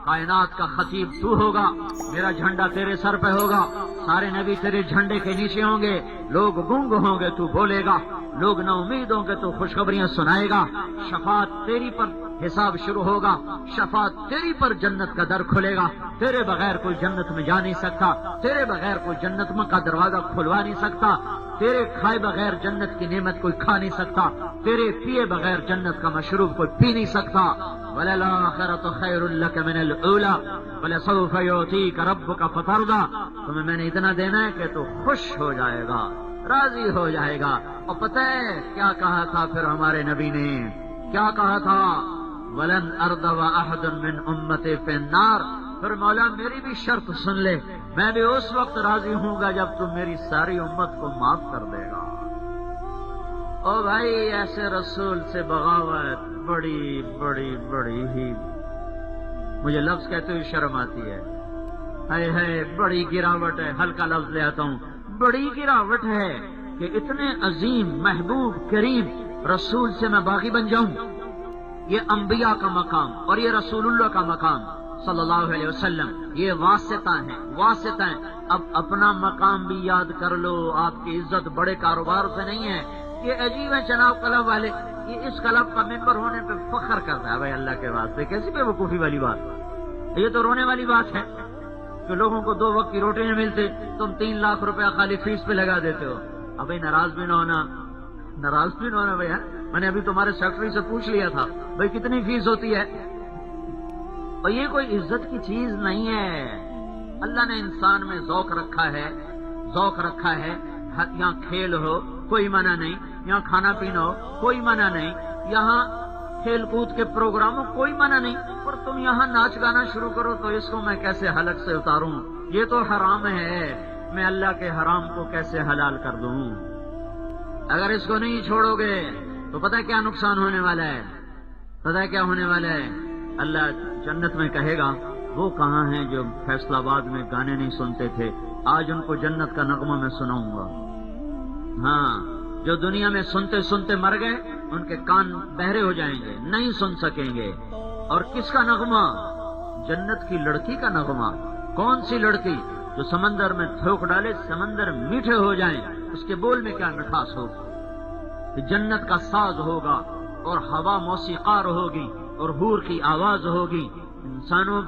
کائنات کا خطیب تو ہوگا، میرا جھنڈا تیرے سر پہ ہوگا، سارے نبی تیرے جھنڈے کے نیچے ہوں گے، لوگ گنگ ہوں گے تو بولے گا، لوگ نا امید ہوں گے تو خوشخبریاں سنائے گا، شفاعت تیری پر حساب شروع ہوگا، شفاعت تیری پر جنت کا در کھلے گا، تیرے بغیر کوئی جنت میں جا نہیں سکتا، تیرے بغیر کوئی جنت میں کا دروازہ کھلوا نہیں سکتا، تیرے کھائے بغیر جنت کی نعمت کوئی کھا نہیں سکتا، تیرے پیے بغیر جنت کا مشروب کوئی پی نہیں سکتا۔ وَلَلْآخِرَةُ خَيْرٌ لَكَ مِنَ الْأُولَىٰ وَلَسَوْفَ يُعْطِيكَ رَبُّكَ فَتَرْضَىٰ، تمہیں میں نے اتنا دینا ہے کہ تو خوش ہو جائے گا، راضی ہو جائے گا۔ اور پتہ ہے کیا کہا تھا پھر ہمارے نبی نے، کیا کہا تھا؟ وَلَنْ أَرْضَ وَأَحَدٌ مِّنْ أُمَّتِي فِي النَّارِ، پھر مولا میری بھی شرط سن لے، میں بھی اس وقت راضی ہوں گا جب تم میری ساری امت کو معاف کر دے گا۔ او بھائی ایسے رسول سے بغاوت بڑی بڑی بڑی ہی، مجھے لفظ کہتے ہوئے شرم آتی ہے، ہے بڑی گراوٹ ہے، ہلکا لفظ لے آتا ہوں، بڑی گراوٹ ہے کہ اتنے عظیم محبوب کریم رسول سے میں باغی بن جاؤں۔ یہ انبیاء کا مقام اور یہ رسول اللہ کا مقام صلی اللہ علیہ وسلم، یہ واسطہ ہیں، واسطہ ہیں۔ اب اپنا مقام بھی یاد کر لو، آپ کی عزت بڑے کاروبار سے نہیں ہے۔ یہ عجیب ہے جناب کلب والے، یہ اس کلب کا ممبر ہونے پہ فخر کرتا ہے، بھائی اللہ کے واسطے کیسی بے وقوفی والی بات، یہ تو رونے والی بات ہے کہ لوگوں کو 2 وقت کی روٹی نہیں ملتی، تم 3 لاکھ روپیہ خالی فیس پہ لگا دیتے ہو۔ اب بھائی ناراض بھی نہ ہونا، ناراض بھی نہ ہونا بھائی، میں نے ابھی تمہارے سیکٹری سے پوچھ لیا تھا بھائی کتنی فیس ہوتی ہے، اور یہ کوئی عزت کی چیز نہیں ہے۔ اللہ نے انسان میں ذوق رکھا ہے، ذوق رکھا ہے، یہاں کھیل ہو کوئی منع نہیں، یہاں کھانا پینا ہو کوئی منع نہیں، یہاں کھیل کود کے پروگراموں کوئی منع نہیں، پر تم یہاں ناچ گانا شروع کرو تو اس کو میں کیسے حلق سے اتاروں، یہ تو حرام ہے، میں اللہ کے حرام کو کیسے حلال کر دوں۔ اگر اس کو نہیں چھوڑو گے تو پتہ کیا نقصان ہونے والا ہے، پتہ کیا ہونے والا ہے؟ اللہ جنت میں کہے گا وہ کہاں ہیں جو فیصل آباد میں گانے نہیں سنتے تھے، آج ان کو جنت کا نغمہ میں سناؤں گا۔ ہاں، جو دنیا میں سنتے سنتے مر گئے ان کے کان بہرے ہو جائیں گے، نہیں سن سکیں گے۔ اور کس کا نغمہ؟ جنت کی لڑکی کا نغمہ۔ کون سی لڑکی؟ جو سمندر میں تھوک ڈالے سمندر میٹھے ہو جائیں، اس کے بول میں کیا مٹھاس ہو، جنت کا ساز ہوگا اور ہوا موسیقار ہوگی اور حور کی آواز ہوگی، انسانوں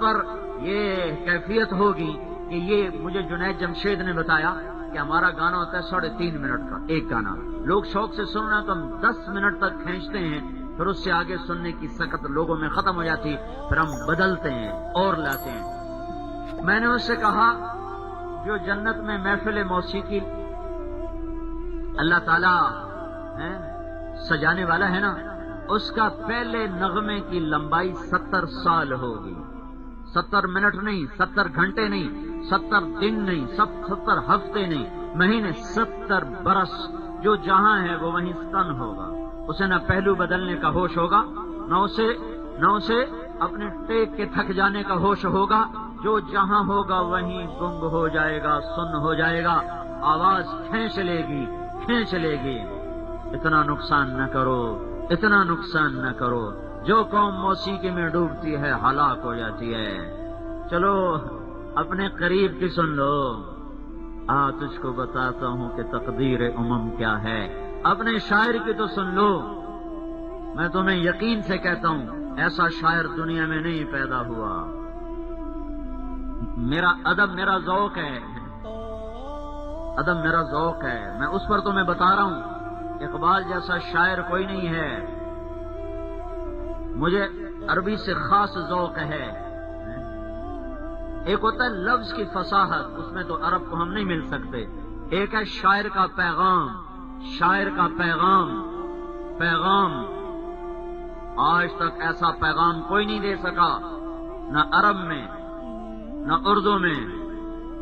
پر یہ کیفیت ہوگی کہ یہ مجھے جنید جمشید نے بتایا کہ ہمارا گانا ہوتا ہے 3.5 منٹ کا ایک گانا، لوگ شوق سے سن رہے ہیں تو ہم 10 منٹ تک کھینچتے ہیں، پھر اس سے آگے سننے کی سکت لوگوں میں ختم ہو جاتی، پھر ہم بدلتے ہیں اور لاتے ہیں۔ میں نے اس سے کہا جو جنت میں محفل موسیقی اللہ تعالی سجانے والا ہے نا، اس کا پہلے نغمے کی لمبائی 70 سال ہوگی، 70 منٹ نہیں، 70 گھنٹے نہیں، 70 دن نہیں، 70 ہفتے نہیں، مہینے، 70 برس۔ جو جہاں ہے وہ وہیں ستن ہوگا، اسے نہ پہلو بدلنے کا ہوش ہوگا، نہ اسے اپنے ٹیک کے تھک جانے کا ہوش ہوگا، جو جہاں ہوگا وہیں گنگ ہو جائے گا، سن ہو جائے گا، آواز کھینچ لے گی۔ اتنا نقصان نہ کرو، اتنا نقصان نہ کرو، جو قوم موسیقی میں ڈوبتی ہے ہلاک ہو جاتی ہے۔ چلو اپنے قریب کی سن لو، تجھ کو بتاتا ہوں کہ تقدیر امم کیا ہے، اپنے شاعر کی تو سن لو، میں تمہیں یقین سے کہتا ہوں ایسا شاعر دنیا میں نہیں پیدا ہوا۔ میرا ادب میرا ذوق ہے، ادب میرا ذوق ہے، میں اس پر تمہیں بتا رہا ہوں، اقبال جیسا شاعر کوئی نہیں ہے، مجھے عربی سے خاص ذوق ہے۔ ایک ہوتا ہے لفظ کی فصاحت، اس میں تو عرب کو ہم نہیں مل سکتے، ایک ہے شاعر کا پیغام، شاعر کا پیغام آج تک ایسا پیغام کوئی نہیں دے سکا، نہ عرب میں نہ اردو میں۔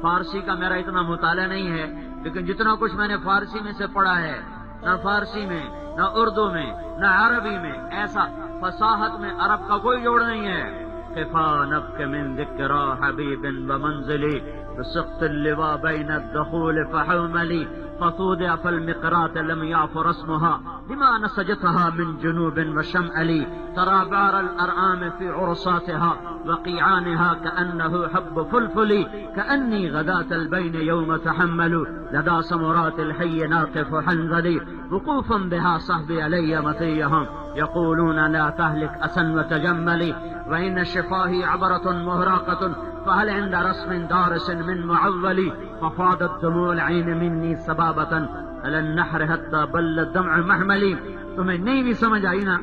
فارسی کا میرا اتنا مطالعہ نہیں ہے، لیکن جتنا کچھ میں نے فارسی میں سے پڑھا ہے، نہ فارسی میں نہ اردو میں نہ عربی میں ایسا فصاحت میں عرب کا کوئی جوڑ نہیں ہے۔ خفا نبک من ذکرى حبیب ومنزلی بسقط اللواء بین الدخول فحوملی، فطودع فالمقرات لم يعف رسمها لما نسجتها من جنوب وشمال ترى بار الأرعام في عرصاتها وقيعانها كأنه حب فلفل كأني غداة البين يوم تحمل لدى سمرات الحي ناقف حنظلي وقوفا بها صحبي علي مطيهم يقولون لا تهلك أسا وتجملي وإن شفاهي عبرة مهراقة فهل عند رسم دارس من معول ففاضت دموع العين مني سبابة على النحر حتى بل الدمع محملي. تمہیں نہیں بھی سمجھ آئی نا؟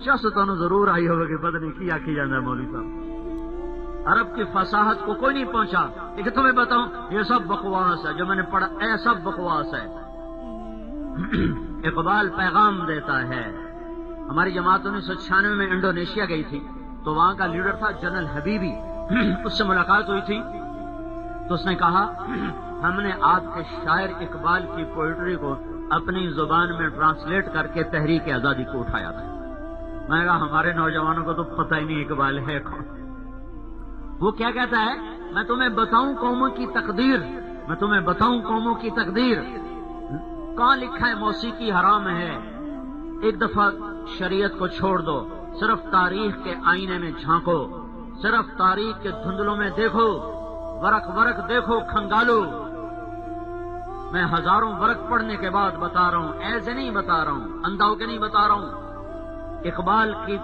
شخص ضرور آئی ہوگا کہ پتہ نہیں کیا جانا ہے مولوی صاحب. عرب کی فصاحت کو کوئی نہیں پہنچا. لیکن تمہیں بتاؤں یہ سب بکواس ہے جو میں نے پڑھا، اے سب بکواس ہے. اقبال پیغام دیتا ہے. ہماری جماعت 1996 میں انڈونیشیا گئی تھی تو وہاں کا لیڈر تھا جنرل حبیبی. اس سے ملاقات ہوئی تھی تو اس نے کہا ہم نے آپ کے شاعر اقبال کی پوئٹری کو اپنی زبان میں ٹرانسلیٹ کر کے تحریک آزادی کو اٹھایا تھا. میں نے کہا ہمارے نوجوانوں کو تو پتہ ہی نہیں اقبال ہے کون. وہ کیا کہتا ہے؟ میں تمہیں بتاؤں قوموں کی تقدیر، میں تمہیں بتاؤں قوموں کی تقدیر. کہاں لکھا ہے موسیقی حرام ہے؟ ایک دفعہ شریعت کو چھوڑ دو، صرف تاریخ کے آئینے میں جھانکو، صرف تاریخ کے دھندلوں میں دیکھو، ورق ورق دیکھو، کھنگالو. میں ہزاروں ورق پڑھنے کے بعد بتا رہا ہوں، ایسے نہیں بتا رہا ہوں، انداؤ کے نہیں بتا رہا ہوں. اقبال کی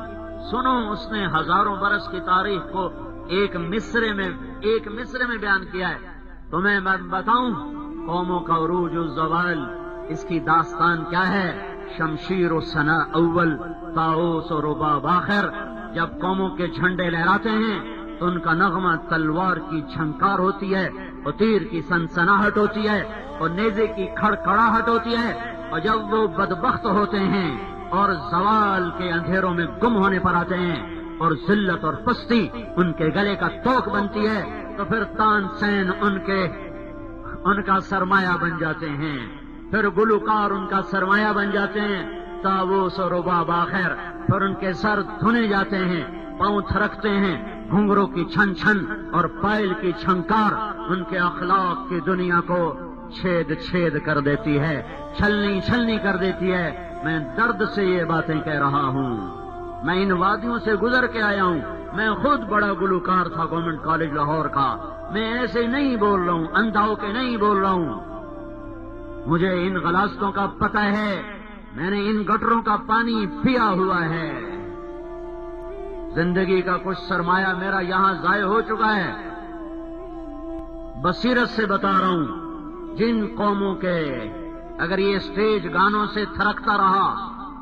سنو، اس نے ہزاروں برس کی تاریخ کو ایک مصرے میں بیان کیا ہے. تمہیں میں بتاؤں قوموں کا عروج و زوال، اس کی داستان کیا ہے؟ شمشیر و ثنا اول، طاؤس و رباب آخر. جب قوموں کے جھنڈے لہراتے ہیں تو ان کا نغمہ تلوار کی جھنکار ہوتی ہے اور تیر کی سنسناہٹ ہوتی ہے اور نیزے کی کھڑکھڑاہٹ ہوتی ہے. اور جب وہ بدبخت ہوتے ہیں اور زوال کے اندھیروں میں گم ہونے پر آتے ہیں اور ذلت اور پستی ان کے گلے کا توق بنتی ہے تو پھر تان سین ان کا سرمایہ بن جاتے ہیں، پھر گلوکار ان کا سرمایہ بن جاتے ہیں، طاؤس و رباب آخر. پھر ان کے سر دھنے جاتے ہیں، پاؤں تھرکتے ہیں، گھنگروں کی چھن چھن اور پائل کی چھنکار ان کے اخلاق کی دنیا کو چھید چھید کر دیتی ہے، چھلنی چھلنی کر دیتی ہے. میں درد سے یہ باتیں کہہ رہا ہوں. میں ان وادیوں سے گزر کے آیا ہوں. میں خود بڑا گلوکار تھا گورنمنٹ کالج لاہور کا. میں ایسے نہیں بول رہا ہوں، اندھاؤ کے نہیں بول رہا ہوں. مجھے ان غلاستوں کا پتہ ہے، میں نے ان گٹروں کا پانی پیا ہوا ہے. زندگی کا کچھ سرمایہ میرا یہاں ضائع ہو چکا ہے. بصیرت سے بتا رہا ہوں، جن قوموں کے اگر یہ اسٹیج گانوں سے تھرکتا رہا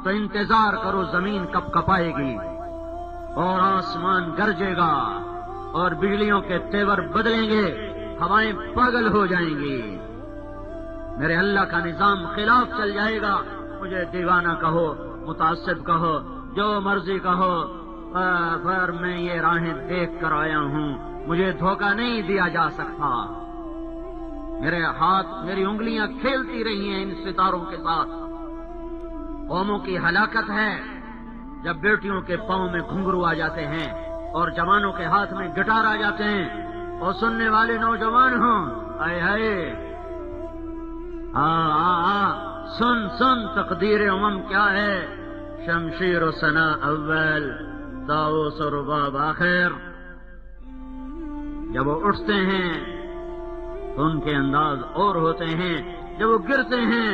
تو انتظار کرو زمین کب کپائے گی اور آسمان گرجے گا اور بجلیوں کے تیور بدلیں گے، ہوائیں پاگل ہو جائیں گی، میرے اللہ کا نظام خلاف چل جائے گا. مجھے دیوانہ کہو، متعصب کہو، جو مرضی کہو، پر میں یہ راہیں دیکھ کر آیا ہوں. مجھے دھوکہ نہیں دیا جا سکتا. میرے ہاتھ، میری انگلیاں کھیلتی رہی ہیں ان ستاروں کے ساتھ. قوموں کی ہلاکت ہے جب بیٹیوں کے پاؤں میں گھنگرو آ جاتے ہیں اور جوانوں کے ہاتھ میں گٹار آ جاتے ہیں اور سننے والے نوجوان ہوں. اے ہائے، سن سن تقدیر امم کیا ہے. شمشیر و ثنا اول، طاؤس و رباب آخر. جب وہ اٹھتے ہیں تو ان کے انداز اور ہوتے ہیں، جب وہ گرتے ہیں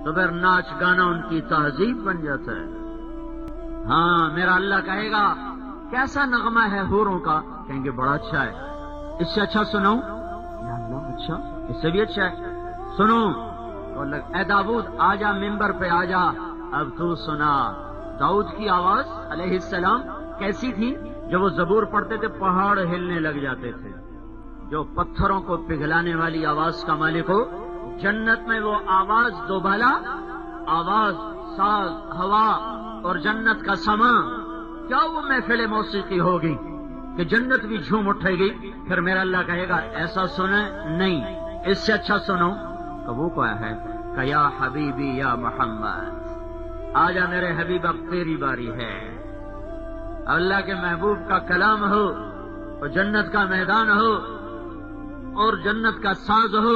تو پھر ناچ گانا ان کی تہذیب بن جاتا ہے. ہاں، میرا اللہ کہے گا کیسا نغمہ ہے حوروں کا؟ کہیں گے بڑا اچھا ہے. اس سے اچھا سناؤں؟ یا اللہ، اچھا، اس سے بھی اچھا ہے، سنو. اے داؤد آجا، ممبر پہ آجا، اب تو سنا. داؤد کی آواز علیہ السلام کیسی تھی؟ جب وہ زبور پڑھتے تھے پہاڑ ہلنے لگ جاتے تھے. جو پتھروں کو پگھلانے والی آواز کا مالک ہو، جنت میں وہ آواز دوبالا، آواز، ساز، ہوا اور جنت کا سما، کیا وہ محفل موسیقی ہوگی کہ جنت بھی جھوم اٹھے گی؟ پھر میرا اللہ کہے گا ایسا سنیں نہیں، اس سے اچھا سنو. کہ وہ کیا ہے؟ کہ یا حبیبی یا محمد، آجا میرے حبیب، اب تیری باری ہے. اللہ کے محبوب کا کلام ہو اور جنت کا میدان ہو اور جنت کا ساز ہو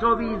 24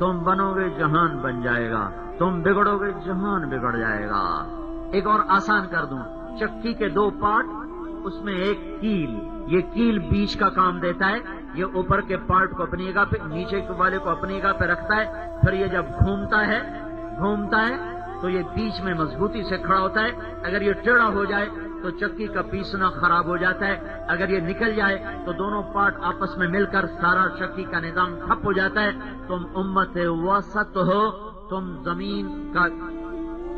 تم بنو گے جہان بن جائے گا، تم بگڑو گے جہان بگڑ جائے گا۔ ایک اور آسان کر دوں، چکی کے دو پارٹ، اس میں ایک کیل، یہ کیل بیچ کا کام دیتا ہے، یہ اوپر کے پارٹ کو اپنی جگہ پہ، نیچے والے کو اپنی جگہ پہ رکھتا ہے، پھر یہ جب گھومتا ہے تو یہ بیچ میں مضبوطی سے کھڑا ہوتا ہے۔ اگر یہ ٹیڑھا ہو جائے تو چکی کا پیسنا خراب ہو جاتا ہے، اگر یہ نکل جائے تو دونوں پارٹ آپس میں مل کر سارا چکی کا نظام ٹھپ ہو جاتا ہے۔ تم امت وسط ہو، تم زمین کا،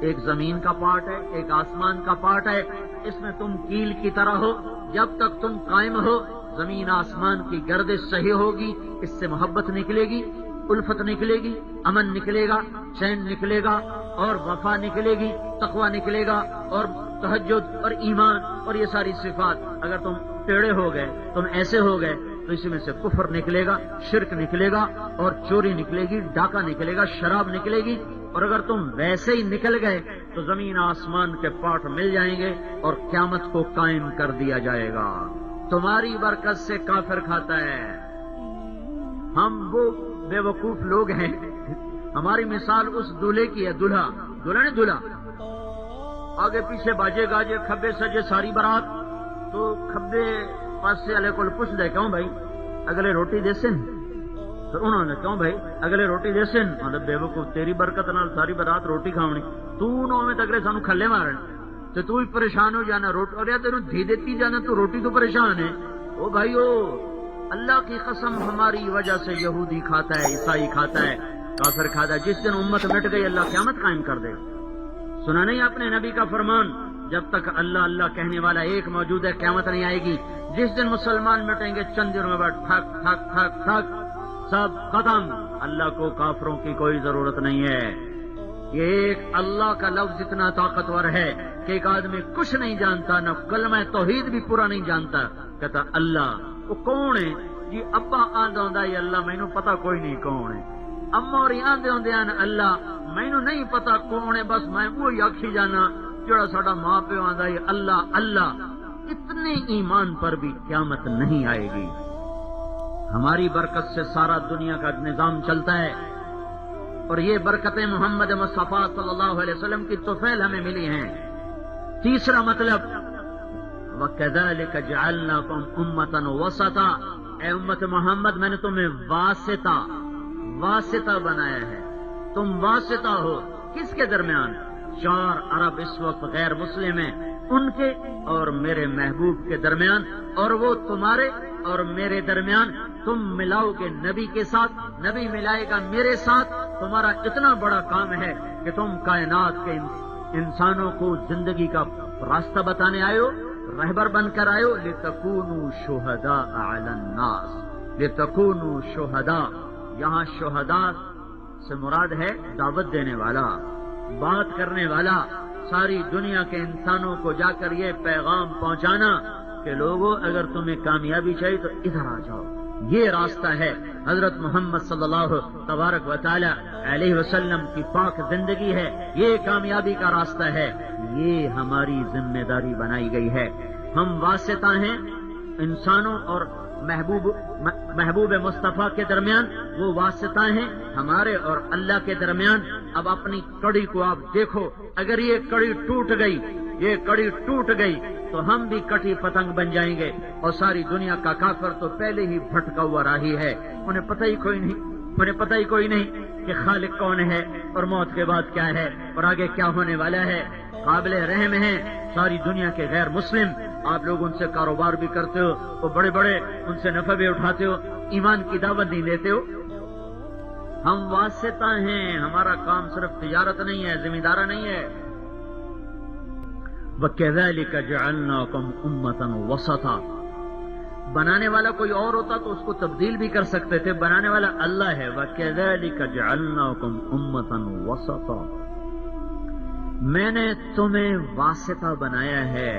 ایک زمین کا پارٹ ہے، ایک آسمان کا پارٹ ہے، اس میں تم کیل کی طرح ہو۔ جب تک تم قائم ہو، زمین آسمان کی گردش صحیح ہوگی، اس سے محبت نکلے گی، الفت نکلے گی، امن نکلے گا، چین نکلے گا، اور وفا نکلے گی، تقوی نکلے گا، اور تہجد اور ایمان اور یہ ساری صفات۔ اگر تم ٹیڑھے ہو گئے، تم ایسے ہو گئے، تو اسی میں سے کفر نکلے گا، شرک نکلے گا، اور چوری نکلے گی، ڈاکہ نکلے گا، شراب نکلے گی۔ اور اگر تم ویسے ہی نکل گئے تو زمین آسمان کے پارٹ مل جائیں گے اور قیامت کو قائم کر دیا جائے گا۔ تمہاری برکت سے کافر کھاتا ہے۔ ہم وہ بے وقوف لوگ ہیں، ہماری مثال اس دولہے کی ہے، دولہا نے دولہا، آگے پیچھے باجے گاجے، کھبے سجے ساری برات، تو کھبے پاس سے کو پوچھ دے، کیوں بھائی اگلے روٹی دے سن؟ تو انہوں نے کیوں بھائی اگلے روٹی دے سن؟ مطلب بے وقوف، تیری برکت نال ساری برات روٹی کھاونی، تو نو میں تگلے سانو کھلے مارن، تو ہی پریشان ہو جانا، روٹی اور تینوں دھی دیتی جانا، تو روٹی تو پریشان ہے۔ او بھائی اللہ کی قسم، ہماری وجہ سے یہودی کھاتا ہے، عیسائی کھاتا ہے، کافر کھاتا ہے۔ جس دن امت مٹ گئی اللہ قیامت قائم کر دے گا۔ سنا نہیں آپ نے نبی کا فرمان، جب تک اللہ اللہ کہنے والا ایک موجود ہے قیامت نہیں آئے گی۔ جس دن مسلمان مٹیں گے چند دنوں میں بعد ٹھک ٹھک ٹھک ٹھک سب ختم، اللہ کو کافروں کی کوئی ضرورت نہیں ہے۔ یہ ایک اللہ کا لفظ اتنا طاقتور ہے کہ ایک آدمی کچھ نہیں جانتا، نہ کلمہ توحید بھی پورا نہیں جانتا، کہتا اللہ وہ کون ہے جی؟ ابا آندا یہ اللہ مینوں پتا کوئی نہیں کون ہے، اما اور آندے ہوندے ہیں اللہ مینوں نہیں پتا کون ہے، بس میں وہی آکھی جانا جڑا ساڈا ماں پیو آندا ہے اللہ اللہ۔ اتنے ایمان پر بھی قیامت نہیں آئے گی۔ ہماری برکت سے سارا دنیا کا نظام چلتا ہے، اور یہ برکتیں محمد مصطفیٰ صلی اللہ علیہ وسلم کی طفیل ہمیں ملی ہیں۔ تیسرا مطلب وَكَذَلِكَ جَعَلْنَاكُمْ أُمَّةً وَسَطًا، اے امت محمد میں نے تمہیں واسطہ بنایا ہے۔ تم واسطہ ہو کس کے درمیان؟ 4 ارب اس وقت غیر مسلم ہیں، ان کے اور میرے محبوب کے درمیان، اور وہ تمہارے اور میرے درمیان۔ تم ملاؤ گے نبی کے ساتھ، نبی ملائے گا میرے ساتھ۔ تمہارا اتنا بڑا کام ہے کہ تم کائنات کے انسانوں کو زندگی کا راستہ بتانے آئے ہو، رہبر بن کر آئے ہو۔ لِتَكُونُوا شُهَدَاءَ عَلَى النَّاسِ، لِتَكُونُوا شُهَدَاء، یہاں شہداء سے مراد ہے دعوت دینے والا، بات کرنے والا، ساری دنیا کے انسانوں کو جا کر یہ پیغام پہنچانا کہ لوگوں اگر تمہیں کامیابی چاہیے تو ادھر آ جاؤ۔ یہ راستہ ہے حضرت محمد صلی اللہ تبارک و تعالی علیہ وسلم کی پاک زندگی ہے، یہ کامیابی کا راستہ ہے، یہ ہماری ذمہ داری بنائی گئی ہے۔ ہم واسطہ ہیں انسانوں اور محبوب مصطفیٰ کے درمیان، وہ واسطہ ہیں ہمارے اور اللہ کے درمیان۔ اب اپنی کڑی کو آپ دیکھو، اگر یہ کڑی ٹوٹ گئی تو ہم بھی کٹی پتنگ بن جائیں گے، اور ساری دنیا کا کافر تو پہلے ہی بھٹکا ہوا راہی ہے، انہیں پتہ ہی کوئی نہیں کہ خالق کون ہے اور موت کے بعد کیا ہے اور آگے کیا ہونے والا ہے۔ قابل رحم ہیں ساری دنیا کے غیر مسلم، آپ لوگ ان سے کاروبار بھی کرتے ہو، وہ بڑے بڑے ان سے نفع بھی اٹھاتے ہو، ایمان کی دعوت نہیں دیتے ہو۔ ہم واسطہ ہیں، ہمارا کام صرف تجارت نہیں ہے، ذمہ دارہ نہیں ہے۔ وَكَذَلِكَ جَعَلْنَاكُمْ أُمَّةً وَسَطًا، بنانے والا کوئی اور ہوتا تو اس کو تبدیل بھی کر سکتے تھے، بنانے والا اللہ ہے۔ وَكَذَلِكَ جَعَلْنَاكُمْ أُمَّةً وَسَطًا، میں نے تمہیں واسطہ بنایا ہے،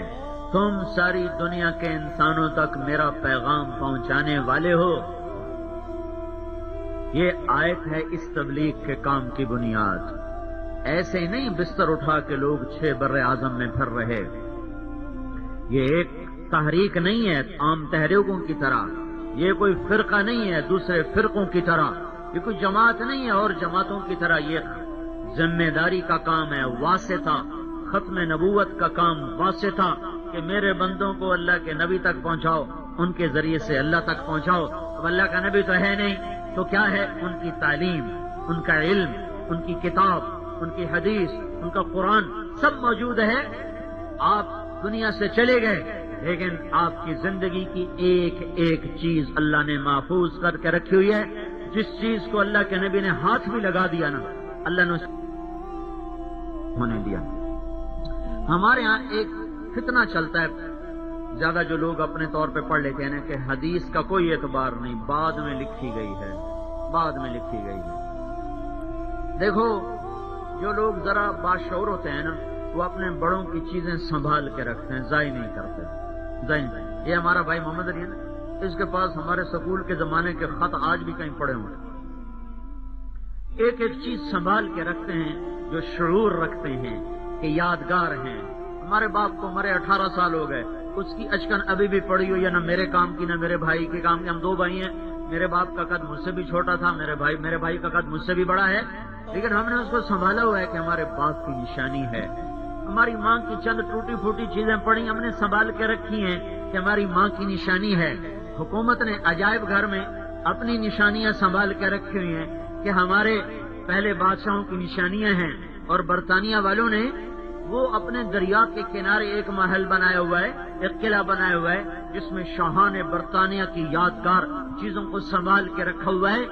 تم ساری دنیا کے انسانوں تک میرا پیغام پہنچانے والے ہو۔ یہ آیت ہے اس تبلیغ کے کام کی بنیاد۔ ایسے ہی نہیں بستر اٹھا کے لوگ 6 بر اعظم میں پھر رہے، یہ ایک تحریک نہیں ہے عام تحریکوں کی طرح، یہ کوئی فرقہ نہیں ہے دوسرے فرقوں کی طرح، یہ کوئی جماعت نہیں ہے اور جماعتوں کی طرح یہ ذمہ داری کا کام ہے، واسطہ، ختم نبوت کا کام واسطہ کہ میرے بندوں کو اللہ کے نبی تک پہنچاؤ، ان کے ذریعے سے اللہ تک پہنچاؤ۔ اب اللہ کا نبی تو ہے نہیں تو کیا ہے؟ ان کی تعلیم، ان کا علم، ان کی کتاب، ان کی حدیث، ان کا قرآن سب موجود ہے۔ آپ دنیا سے چلے گئے لیکن آپ کی زندگی کی ایک ایک چیز اللہ نے محفوظ کر کے رکھی ہوئی ہے۔ جس چیز کو اللہ کے نبی نے ہاتھ بھی لگا دیا نا، اللہ نے ہونے دیا۔ ہمارے ہاں ایک فتنہ چلتا ہے، زیادہ جو لوگ اپنے طور پہ پڑھ لیتے ہیں کہ حدیث کا کوئی اعتبار نہیں، بعد میں لکھی گئی ہے، بعد میں لکھی گئی ہے۔ دیکھو جو لوگ ذرا باشعور ہوتے ہیں نا، وہ اپنے بڑوں کی چیزیں سنبھال کے رکھتے ہیں، ضائع نہیں کرتے، ضائع نہیں۔ یہ ہمارا بھائی محمد علی ہے نا، اس کے پاس ہمارے سکول کے زمانے کے خط آج بھی کہیں پڑے ہوئے، ایک ایک چیز سنبھال کے رکھتے ہیں، جو شعور رکھتے ہیں کہ یادگار ہیں۔ ہمارے باپ کو مرے 18 سال ہو گئے، اس کی اچکن ابھی بھی پڑی ہوئی ہے، نہ میرے کام کی نہ میرے بھائی کے کام کی۔ ہم 2 بھائی ہیں، میرے باپ کا قد مجھ سے بھی چھوٹا تھا، میرے بھائی کا قد مجھ سے بھی بڑا ہے، لیکن ہم نے اس کو سنبھالا ہوا ہے کہ ہمارے باپ کی نشانی ہے۔ ہماری ماں کی چند ٹوٹی پھوٹی چیزیں پڑی، ہم نے سنبھال کے رکھی ہیں کہ ہماری ماں کی نشانی ہے۔ حکومت نے عجائب گھر میں اپنی نشانیاں سنبھال کے رکھی ہوئی ہیں کہ ہمارے پہلے بادشاہوں کی نشانیاں ہیں، اور برطانیہ والوں نے وہ اپنے دریا کے کنارے ایک محل بنایا ہوا ہے، ایک قلعہ بنایا ہوا ہے جس میں شاہان برطانیہ کی یادگار چیزوں کو سنبھال کے رکھا ہوا ہے۔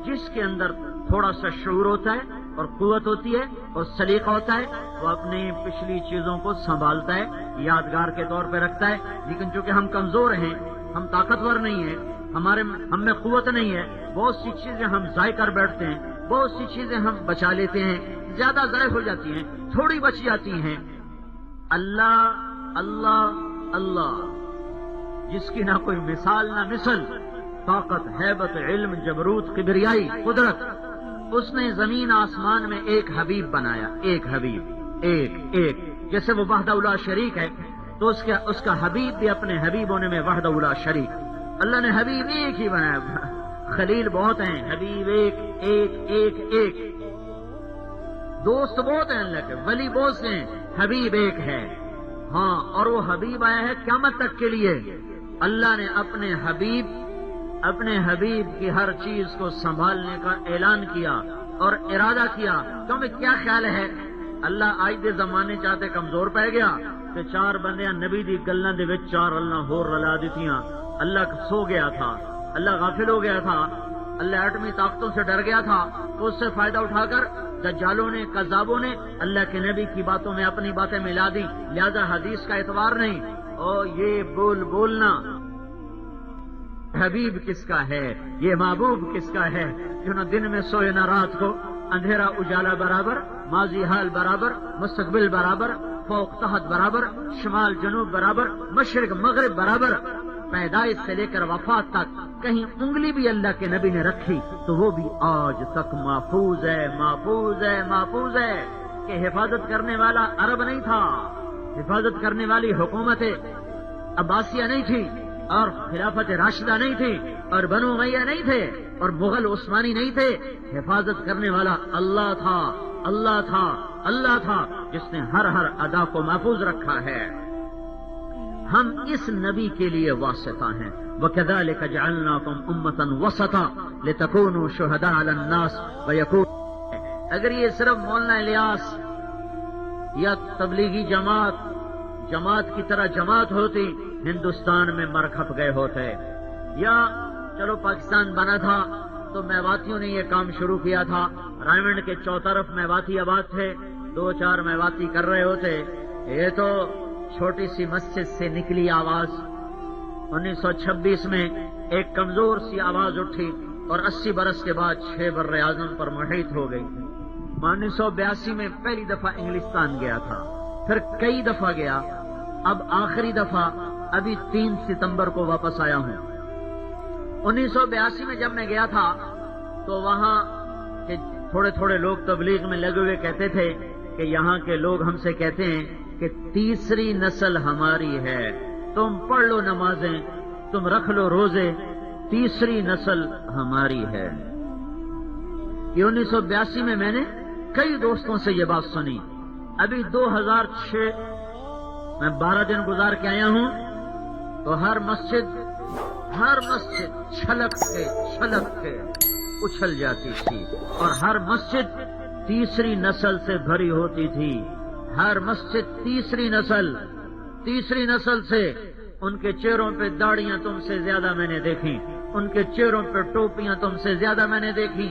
جس کے اندر تھوڑا سا شعور ہوتا ہے اور قوت ہوتی ہے اور سلیقہ ہوتا ہے، وہ اپنی پچھلی چیزوں کو سنبھالتا ہے، یادگار کے طور پہ رکھتا ہے۔ لیکن چونکہ ہم کمزور ہیں، ہم طاقتور نہیں ہیں، ہم میں قوت نہیں ہے، بہت سی چیزیں ہم ضائع کر بیٹھتے ہیں، بہت سی چیزیں ہم بچا لیتے ہیں، زیادہ ضائع ہو جاتی ہیں، تھوڑی بچ جاتی ہیں۔ اللہ اللہ اللہ، جس کی نہ کوئی مثال نہ مثل، طاقت، ہیبت، علم، جبروت، کبریائی، قدرت، اس نے زمین آسمان میں ایک حبیب بنایا، ایک حبیب، ایک جیسے وہ وحدہ لا شریک ہے تو اس کا حبیب بھی اپنے حبیب ہونے میں وحدہ لا شریک۔ اللہ نے حبیب ایک ہی بنایا، خلیل بہت ہیں، حبیب ایک، دوست بہت ہیں اللہ کے، ولی بہت سے ہیں، حبیب ایک ہے۔ ہاں، اور وہ حبیب آیا ہے قیامت تک کے لیے۔ اللہ نے اپنے حبیب کی ہر چیز کو سنبھالنے کا اعلان کیا اور ارادہ کیا۔ تمہیں کیا خیال ہے اللہ آج دے زمانے چاہتے کمزور پہ گیا کہ 4 بندیاں نبی دی گلاں دے وچ 4 اللہ ہور رلا دیتیاں؟ اللہ سو گیا تھا، اللہ غافل ہو گیا تھا، اللہ ایٹمی طاقتوں سے ڈر گیا تھا، تو اس سے فائدہ اٹھا کر دجالوں نے، کذابوں نے اللہ کے نبی کی باتوں میں اپنی باتیں ملا دی، لہذا حدیث کا اعتبار نہیں۔ اور یہ بولنا حبیب کس کا ہے، یہ محبوب کس کا ہے جو نہ دن میں سوئے نہ رات کو، اندھیرا اجالا برابر، ماضی حال برابر، مستقبل برابر، فوق تحت برابر، شمال جنوب برابر، مشرق مغرب برابر، پیدائش سے لے کر وفات تک کہیں انگلی بھی اللہ کے نبی نے رکھی تو وہ بھی آج تک محفوظ ہے کہ حفاظت کرنے والا عرب نہیں تھا، حفاظت کرنے والی حکومت عباسیہ نہیں تھی، اور خلافت راشدہ نہیں تھی، اور بنو امیہ نہیں تھے، اور مغل عثمانی نہیں تھے۔ حفاظت کرنے والا اللہ تھا جس نے ہر ادا کو محفوظ رکھا ہے۔ ہم اس نبی کے لیے واسطہ ہیں۔ وَكَذَلِكَ جَعَلْنَاكُمْ أُمَّةً وَسَطًا لِتَكُونُوا شُهَدَاءَ عَلَى النَّاسِ وَيَكُونَ۔ اگر یہ صرف مولانا الیاس یا تبلیغی جماعت کی طرح جماعت ہوتی، ہندوستان میں مر کھپ گئے ہوتے، یا چلو پاکستان بنا تھا تو میواتیوں نے یہ کام شروع کیا تھا، رائمنڈ کے چوطرف میواتی آباد تھے، 2-4 میواتی کر رہے ہوتے، یہ تو چھوٹی سی مسجد سے نکلی آواز 1926 میں ایک کمزور سی آواز اٹھی اور 80 برس کے بعد 6 بر اعظم پر محیط ہو گئی۔ 1982 میں پہلی دفعہ انگلستان گیا تھا، پھر کئی دفعہ گیا، اب آخری دفعہ ابھی 3 ستمبر کو واپس آیا ہوں۔ 1982 میں جب میں گیا تھا تو وہاں کے تھوڑے لوگ تبلیغ میں لگے ہوئے کہتے تھے کہ یہاں کے لوگ ہم سے کہتے ہیں کہ تیسری نسل ہماری ہے، تم پڑھ لو نمازیں، تم رکھ لو روزے، تیسری نسل ہماری ہے۔ یہ 1982 میں نے کئی دوستوں سے یہ بات سنی. ابھی 2006 میں 12 دن گزار کے آیا ہوں تو ہر مسجد چھلک کے اچھل جاتی تھی اور ہر مسجد تیسری نسل سے بھری ہوتی تھی. ہر مسجد تیسری نسل سے. ان کے چہروں پہ داڑیاں تم سے زیادہ میں نے دیکھی, ان کے چہروں پہ ٹوپیاں تم سے زیادہ میں نے دیکھی.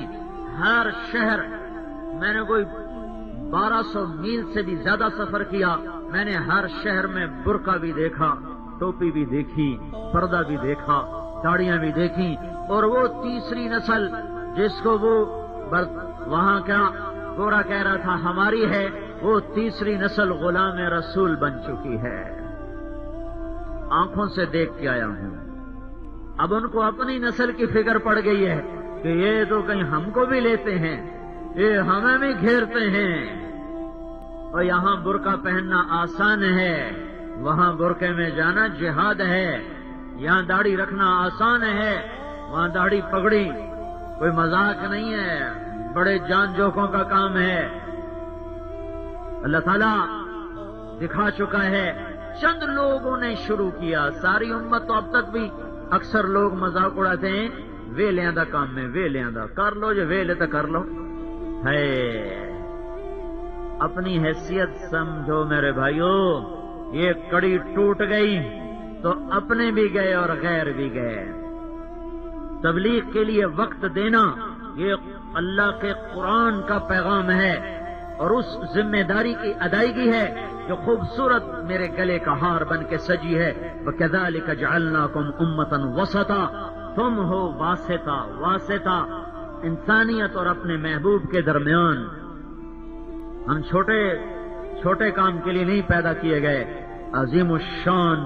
ہر شہر میں نے کوئی 1200 میل سے بھی زیادہ سفر کیا, میں نے ہر شہر میں برقع بھی دیکھا, ٹوپی بھی دیکھی, پردہ بھی دیکھا, داڑیاں بھی دیکھی. اور وہ تیسری نسل جس کو وہ وہاں کا گورا کہہ رہا تھا ہماری ہے, وہ تیسری نسل غلام رسول بن چکی ہے. آنکھوں سے دیکھ کے آیا ہوں. اب ان کو اپنی نسل کی فکر پڑ گئی ہے کہ یہ تو کہیں ہم کو بھی لیتے ہیں, یہ ہمیں بھی گھیرتے ہیں. اور یہاں برقع پہننا آسان ہے, وہاں برقعے میں جانا جہاد ہے. یہاں داڑھی رکھنا آسان ہے, وہاں داڑھی پگڑی کوئی مذاق نہیں ہے, بڑے جان جوکوں کا کام ہے. اللہ تعالیٰ دکھا چکا ہے. چند لوگوں نے شروع کیا, ساری امت تو اب تک بھی اکثر لوگ مذاق اڑاتے ہیں ویلیاں دا کام میں, ویلیاں دا کر لو جو ویلے تو کر لو. ہے اپنی حیثیت سمجھو میرے بھائیو, یہ کڑی ٹوٹ گئی تو اپنے بھی گئے اور غیر بھی گئے. تبلیغ کے لیے وقت دینا یہ اللہ کے قرآن کا پیغام ہے اور اس ذمہ داری کی ادائیگی ہے جو خوبصورت میرے گلے کا ہار بن کے سجی ہے. وَكَذَلِكَ جَعَلْنَاكُمْ أُمَّةً وَسَطًا, تم ہو واسطہ انسانیت اور اپنے محبوب کے درمیان. ہم چھوٹے کام کے لیے نہیں پیدا کیے گئے, عظیم الشان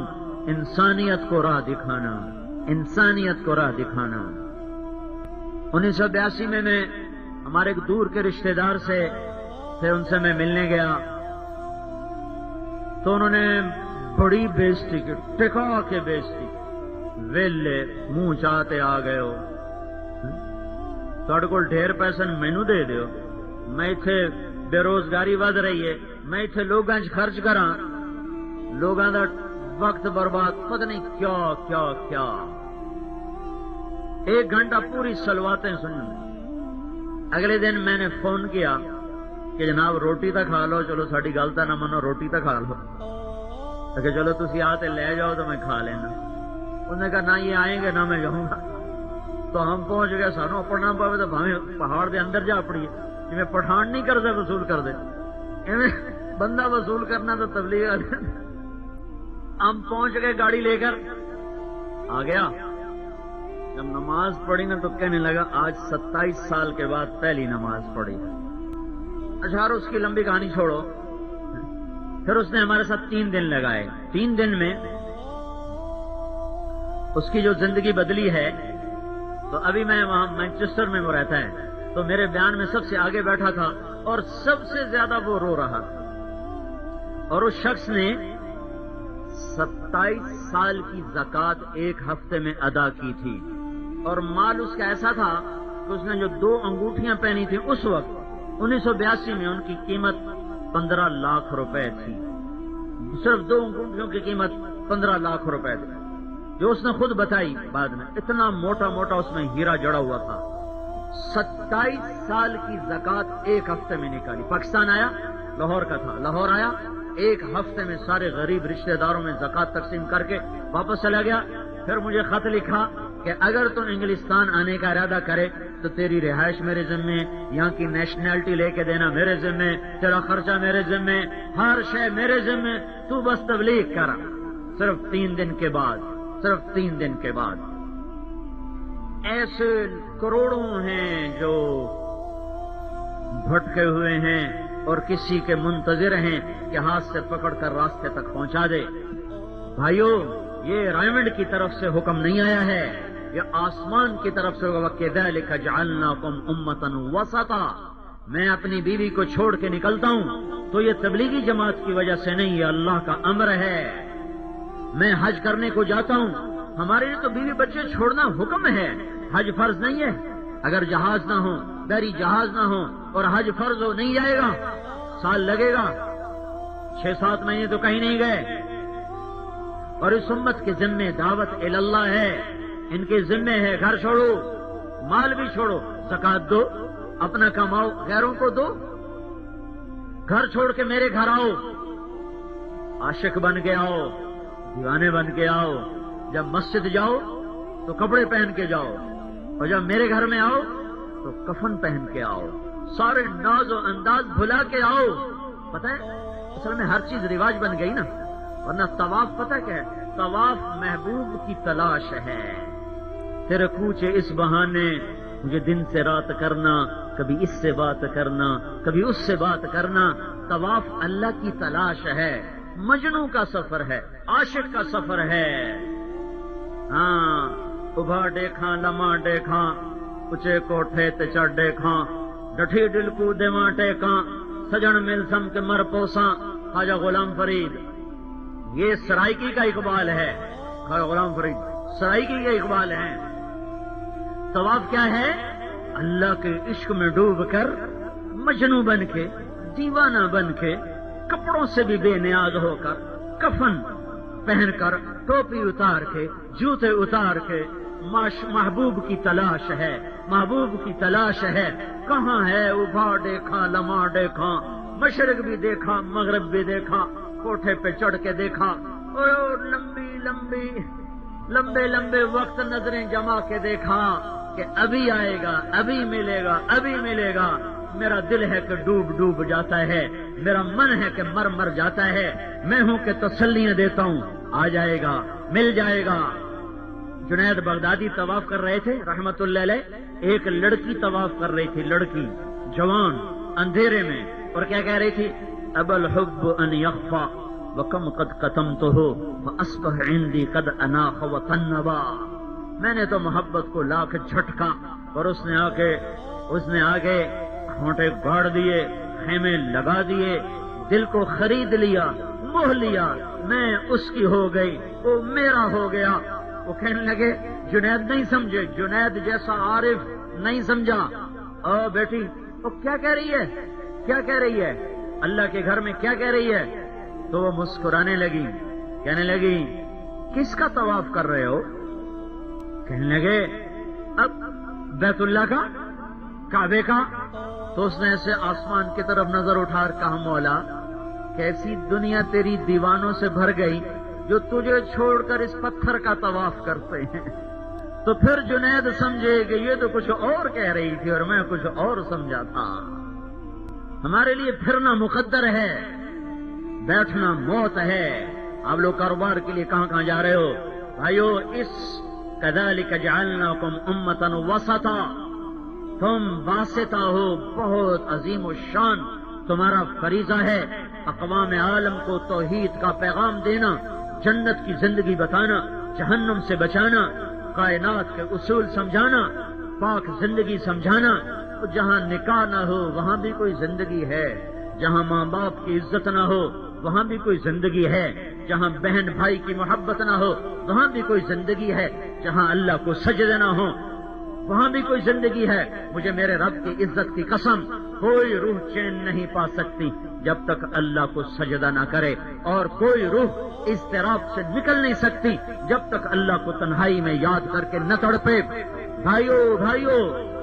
انسانیت کو راہ دکھانا. 1982 میں ہمارے ایک دور کے رشتہ دار سے تھے, ان سے میں ملنے گیا تو انہوں نے بڑی بےزتی کی, ٹکا کے بےزتی. ویلے منہ چاہتے آ گئے ہو, تھوڑے کو ڈھیر پیسے مینو دے دیو, میں اتنے بے روزگاری ود رہی ہے, میں اتنے لوگاں خرچ کراں, لوگاں دا وقت برباد, پتہ نہیں کیا. 1 گھنٹہ پوری سلواتیں سنیں. اگلے دن میں نے فون کیا کہ جناب روٹی تو کھا لو, چلو ساری گل تو نہ منو, روٹی تو کھا لو. کہ چلو تسی آتے لے جاؤ تو میں کھا لینا. انہوں نے کہا نہ یہ آئیں گے نہ میں جاؤں گا. تو ہم پہنچ گئے, سانو اپنا پاوے تو بھاویں پہاڑ دے اندر جا پڑیے, جی پٹھان نہیں کرتے وصول کر دے, بندہ وصول کرنا تو تبلیغ. ہم پہنچ گئے گاڑی لے کر, آ گیا. جب نماز پڑھی نا تو کہنے لگا آج 27 سال کے بعد پہلی نماز پڑھی. اچھا اس کی لمبی کہانی چھوڑو. پھر اس نے ہمارے ساتھ 3 دن لگائے. 3 دن میں اس کی جو زندگی بدلی ہے. تو ابھی میں وہاں مینچسٹر میں وہ رہتا ہے, تو میرے بیان میں سب سے آگے بیٹھا تھا اور سب سے زیادہ وہ رو رہا تھا. اور اس شخص نے 27 سال کی زکوٰۃ 1 ہفتے میں ادا کی تھی, اور مال اس کا ایسا تھا کہ اس نے جو 2 انگوٹھیاں پہنی تھی اس وقت 1982 میں ان کی قیمت 15 لاکھ روپے تھی. صرف 2 انگوٹھیوں کی قیمت 15 لاکھ روپے تھی, جو اس نے خود بتائی بعد میں. اتنا موٹا اس میں ہیرا جڑا ہوا تھا. 27 سال کی زکوٰۃ 1 ہفتے میں نکالی. پاکستان آیا, لاہور کا تھا, لاہور آیا, 1 ہفتے میں سارے غریب رشتہ داروں میں زکوٰۃ تقسیم کر کے واپس چلا گیا. پھر مجھے خط لکھا کہ اگر تم انگلستان آنے کا ارادہ کرے تو تیری رہائش میرے ذمے, یہاں کی نیشنلٹی لے کے دینا میرے ذمے, تیرا خرچہ میرے ذمے, ہر شے میرے ذمے, تو بس تبلیغ کر. صرف 3 دن کے بعد ایسے کروڑوں ہیں جو بھٹکے ہوئے ہیں اور کسی کے منتظر ہیں کہ ہاتھ سے پکڑ کر راستے تک پہنچا دے. بھائیو, یہ رائمنڈ کی طرف سے حکم نہیں آیا ہے, یہ آسمان کی طرف سے. وَكَذَلِكَ جَعَلْنَاكُمْ أُمَّةً وَسَطًا. میں اپنی بیوی کو چھوڑ کے نکلتا ہوں تو یہ تبلیغی جماعت کی وجہ سے نہیں, یہ اللہ کا امر ہے. میں حج کرنے کو جاتا ہوں, ہمارے لیے تو بیوی بچے چھوڑنا حکم ہے, حج فرض نہیں ہے. اگر جہاز نہ ہو بحری جہاز نہ ہو اور حج فرض ہو، نہیں جائے گا، سال لگے گا، 6-7 مہینے تو کہیں نہیں گئے۔ اور اس امت کے ذمے دعوت اللہ ہے، ان کے ذمے ہے گھر چھوڑو، مال بھی چھوڑو، زکات دو، اپنا کماؤ، غیروں کو دو، گھر چھوڑ کے میرے گھر آؤ، عاشق بن کے آؤ، دیوانے بن کے آؤ، جب مسجد جاؤ تو کپڑے پہن کے جاؤ، اور جب میرے گھر میں آؤ تو کفن پہن کے آؤ، سارے ناز و انداز بھلا کے آؤ۔ پتہ ہے اصل میں ہر چیز رواج بن گئی نا، ورنہ طواف پتہ کیا ہے؟ طواف محبوب کی تلاش ہے، تیرے کوچے اس بہانے مجھے دن سے رات کرنا، کبھی اس سے بات کرنا، کبھی اس سے بات کرنا، طواف اللہ کی تلاش ہے، مجنوں کا سفر ہے، عاشق کا سفر ہے۔ ہاں ابھا دیکھاں لما دیکھاں، اچے کوٹھے تے چڑھ دیکھاں، ڈٹھی دل کو دیواں ٹیکاں، سجن مل سم کے مر پوساں، خواجہ غلام فرید۔ یہ سرائکی کا اقبال ہے، خواجہ غلام فرید سرائکی کا اقبال ہے۔ طواف کیا ہے؟ اللہ کے عشق میں ڈوب کر، مجنوں بن کے، دیوانہ بن کے، کپڑوں سے بھی بے نیاز ہو کر، کفن پہن کر، ٹوپی اتار کے، جوتے اتار کے، محبوب کی تلاش ہے، محبوب کی تلاش ہے۔ کہاں ہے ابھا دیکھا لما دیکھا، مشرق بھی دیکھا مغرب بھی دیکھا، کوٹھے پہ چڑھ کے دیکھا، اور لمبے لمبے وقت نظریں جما کے دیکھا کہ ابھی آئے گا، ابھی ملے گا، ابھی ملے گا۔ میرا دل ہے کہ ڈوب ڈوب جاتا ہے، میرا من ہے کہ مر مر جاتا ہے، میں ہوں کہ تسلیاں دیتا ہوں، آ جائے گا، مل جائے گا۔ جنید بغدادی طواف کر رہے تھے رحمت اللہ علیہ، ایک لڑکی طواف کر رہی تھی، لڑکی جوان اندھیرے میں، اور کیا کہہ رہی تھی؟ اب الحب ان یخفا وکم قد قتمتہ فاصبح عندی قد اناخ وطنبا۔ میں نے تو محبت کو لاکھ جھٹکا، اور اس نے آگے کھونٹے گاڑ دیے، خیمے لگا دیے، دل کو خرید لیا، موہ لیا، میں اس کی ہو گئی، وہ میرا ہو گیا۔ وہ کہنے لگے جنید نہیں سمجھے، جنید جیسا عارف نہیں سمجھا۔ او بیٹی وہ کیا کہہ رہی ہے، کیا کہہ رہی ہے، اللہ کے گھر میں کیا کہہ رہی ہے؟ تو وہ مسکرانے لگی، کہنے لگی کس کا طواف کر رہے ہو؟ کہنے لگے اب بیت اللہ کا، کعبے کا۔ تو اس نے ایسے آسمان کی طرف نظر اٹھا کر کہا مولا کیسی دنیا تیری دیوانوں سے بھر گئی جو تجھے چھوڑ کر اس پتھر کا طواف کرتے ہیں۔ تو پھر جنید سمجھے کہ یہ تو کچھ اور کہہ رہی تھی اور میں کچھ اور سمجھا تھا۔ ہمارے لیے پھرنا مقدر ہے، بیٹھنا موت ہے۔ آپ لوگ کاروبار کے لیے کہاں کہاں جا رہے ہو؟ بھائیو اس کذالک جعلناکم امۃ وسطا، تم واسطہ ہو، بہت عظیم الشان تمہارا فریضہ ہے اقوام عالم کو توحید کا پیغام دینا، جنت کی زندگی بتانا، جہنم سے بچانا، کائنات کے اصول سمجھانا، پاک زندگی سمجھانا۔ جہاں نکاح نہ ہو وہاں بھی کوئی زندگی ہے، جہاں ماں باپ کی عزت نہ ہو وہاں بھی کوئی زندگی ہے، جہاں بہن بھائی کی محبت نہ ہو وہاں بھی کوئی زندگی ہے، جہاں اللہ کو سجدے نہ ہو وہاں بھی کوئی زندگی ہے۔ مجھے میرے رب کی عزت کی قسم، کوئی روح چین نہیں پا سکتی جب تک اللہ کو سجدہ نہ کرے، اور کوئی روح اضطراب سے نکل نہیں سکتی جب تک اللہ کو تنہائی میں یاد کر کے نہ تڑپے۔ بھائیو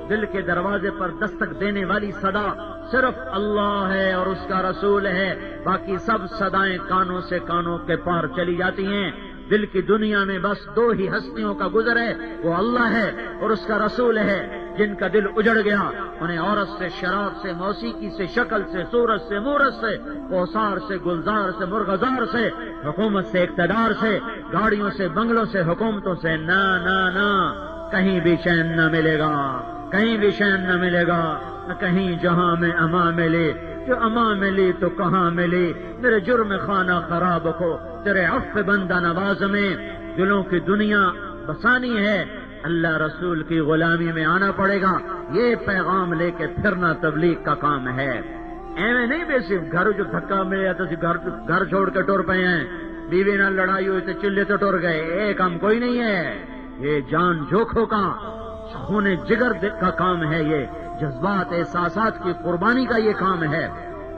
دل کے دروازے پر دستک دینے والی صدا صرف اللہ ہے اور اس کا رسول ہے، باقی سب صدائیں کانوں سے کانوں کے پار چلی جاتی ہیں۔ دل کی دنیا میں بس دو ہی ہستیوں کا گزر ہے، وہ اللہ ہے اور اس کا رسول ہے۔ جن کا دل اجڑ گیا انہیں عورت سے، شراب سے، موسیقی سے، شکل سے، صورت سے، مورت سے، کوثار سے، گلزار سے، مرغزار سے، حکومت سے، اقتدار سے، گاڑیوں سے، بنگلوں سے، حکومتوں سے، نہ کہیں بھی چین نہ ملے گا، کہیں بھی چین نہ ملے گا، نہ کہیں جہاں میں اما ملے، جو اما ملی تو کہاں ملی۔ میرے جرم خانہ خراب کو تیرے عفو بندہ نواز میں، دلوں کی دنیا بسانی ہے، اللہ رسول کی غلامی میں آنا پڑے گا۔ یہ پیغام لے کے پھرنا تبلیغ کا کام ہے، ایویں نہیں بے صرف گھر جو دھکا ملے تو گھر چھوڑ کے ٹر پے ہیں، بیوی نہ لڑائی ہوئی تو چلے تو ٹر گئے، یہ کام کوئی نہیں ہے۔ یہ جان جوکھوں کا خون جگر کا کام ہے، یہ جذبات احساسات کی قربانی کا یہ کام ہے۔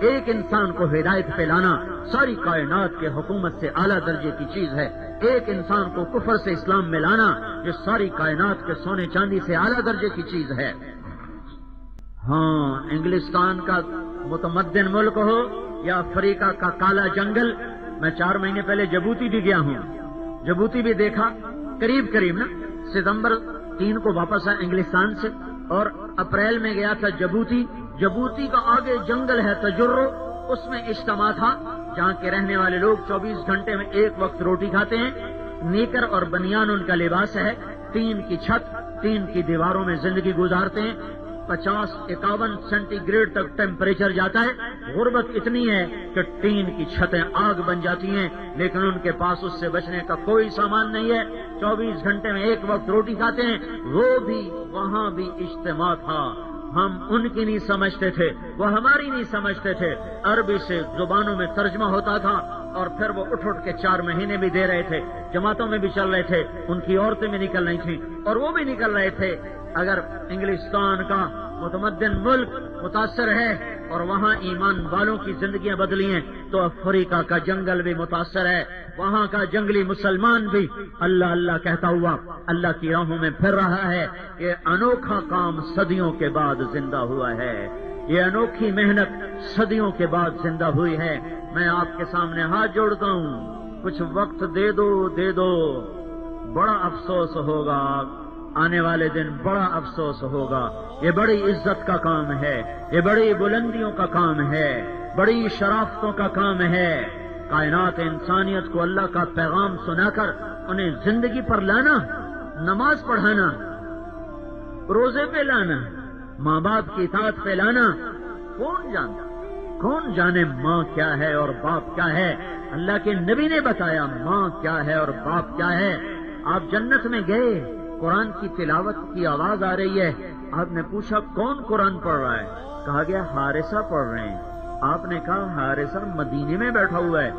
ایک انسان کو ہدایت پہ لانا ساری کائنات کے حکومت سے اعلیٰ درجے کی چیز ہے۔ ایک انسان کو کفر سے اسلام میں لانا یہ ساری کائنات کے سونے چاندی سے اعلیٰ درجے کی چیز ہے۔ ہاں، انگلستان کا متمدن ملک ہو یا افریقہ کا کالا جنگل، میں 4 مہینے پہلے جبوتی بھی گیا ہوں، جبوتی بھی دیکھا، قریب نا، ستمبر 3 کو واپس آیا انگلستان سے، اور اپریل میں گیا تھا جبوتی کا آگے جنگل ہے تجرو، اس میں اجتماع تھا جہاں کے رہنے والے لوگ 24 گھنٹے میں ایک وقت روٹی کھاتے ہیں، نیکر اور بنیان ان کا لباس ہے، 3 کی چھت، 3 کی دیواروں میں زندگی گزارتے ہیں، 50-51 سینٹی گریڈ تک ٹیمپریچر جاتا ہے۔ غربت اتنی ہے کہ 3 کی چھتیں آگ بن جاتی ہیں، لیکن ان کے پاس اس سے بچنے کا کوئی سامان نہیں ہے، 24 گھنٹے میں ایک وقت روٹی کھاتے ہیں۔ وہ بھی وہاں بھی اجتماع تھا، ہم ان کی نہیں سمجھتے تھے، وہ ہماری نہیں سمجھتے تھے، عربی سے زبانوں میں ترجمہ ہوتا تھا، اور پھر وہ اٹھ کے 4 مہینے بھی دے رہے تھے، جماعتوں میں بھی چل رہے تھے، ان کی عورتیں بھی نکل رہی تھیں اور وہ بھی نکل رہے تھے۔ اگر انگلستان کا متمدن ملک متاثر ہے اور وہاں ایمان والوں کی زندگیاں بدلی ہیں تو افریقہ کا جنگل بھی متاثر ہے، وہاں کا جنگلی مسلمان بھی اللہ اللہ کہتا ہوا اللہ کی راہوں میں پھر رہا ہے۔ یہ انوکھا کام صدیوں کے بعد زندہ ہوا ہے، یہ انوکھی محنت صدیوں کے بعد زندہ ہوئی ہے۔ میں آپ کے سامنے ہاتھ جوڑتا ہوں، کچھ وقت دے دو، بڑا افسوس ہوگا، آنے والے دن بڑا افسوس ہوگا۔ یہ بڑی عزت کا کام ہے، یہ بڑی بلندیوں کا کام ہے، بڑی شرافتوں کا کام ہے۔ کائنات انسانیت کو اللہ کا پیغام سنا کر انہیں زندگی پر لانا، نماز پڑھانا، روزے پہ لانا، ماں باپ کی اطاعت پہ لانا، کون جانے ماں کیا ہے اور باپ کیا ہے۔ اللہ کے نبی نے بتایا ماں کیا ہے اور باپ کیا ہے۔ آپ جنت میں گئے، قرآن کی تلاوت کی آواز آ رہی ہے، آپ نے پوچھا کون قرآن پڑھ رہا ہے؟ کہا گیا حارثہ پڑھ رہے ہیں۔ آپ نے کہا حارثہ مدینے میں بیٹھا ہوا ہے،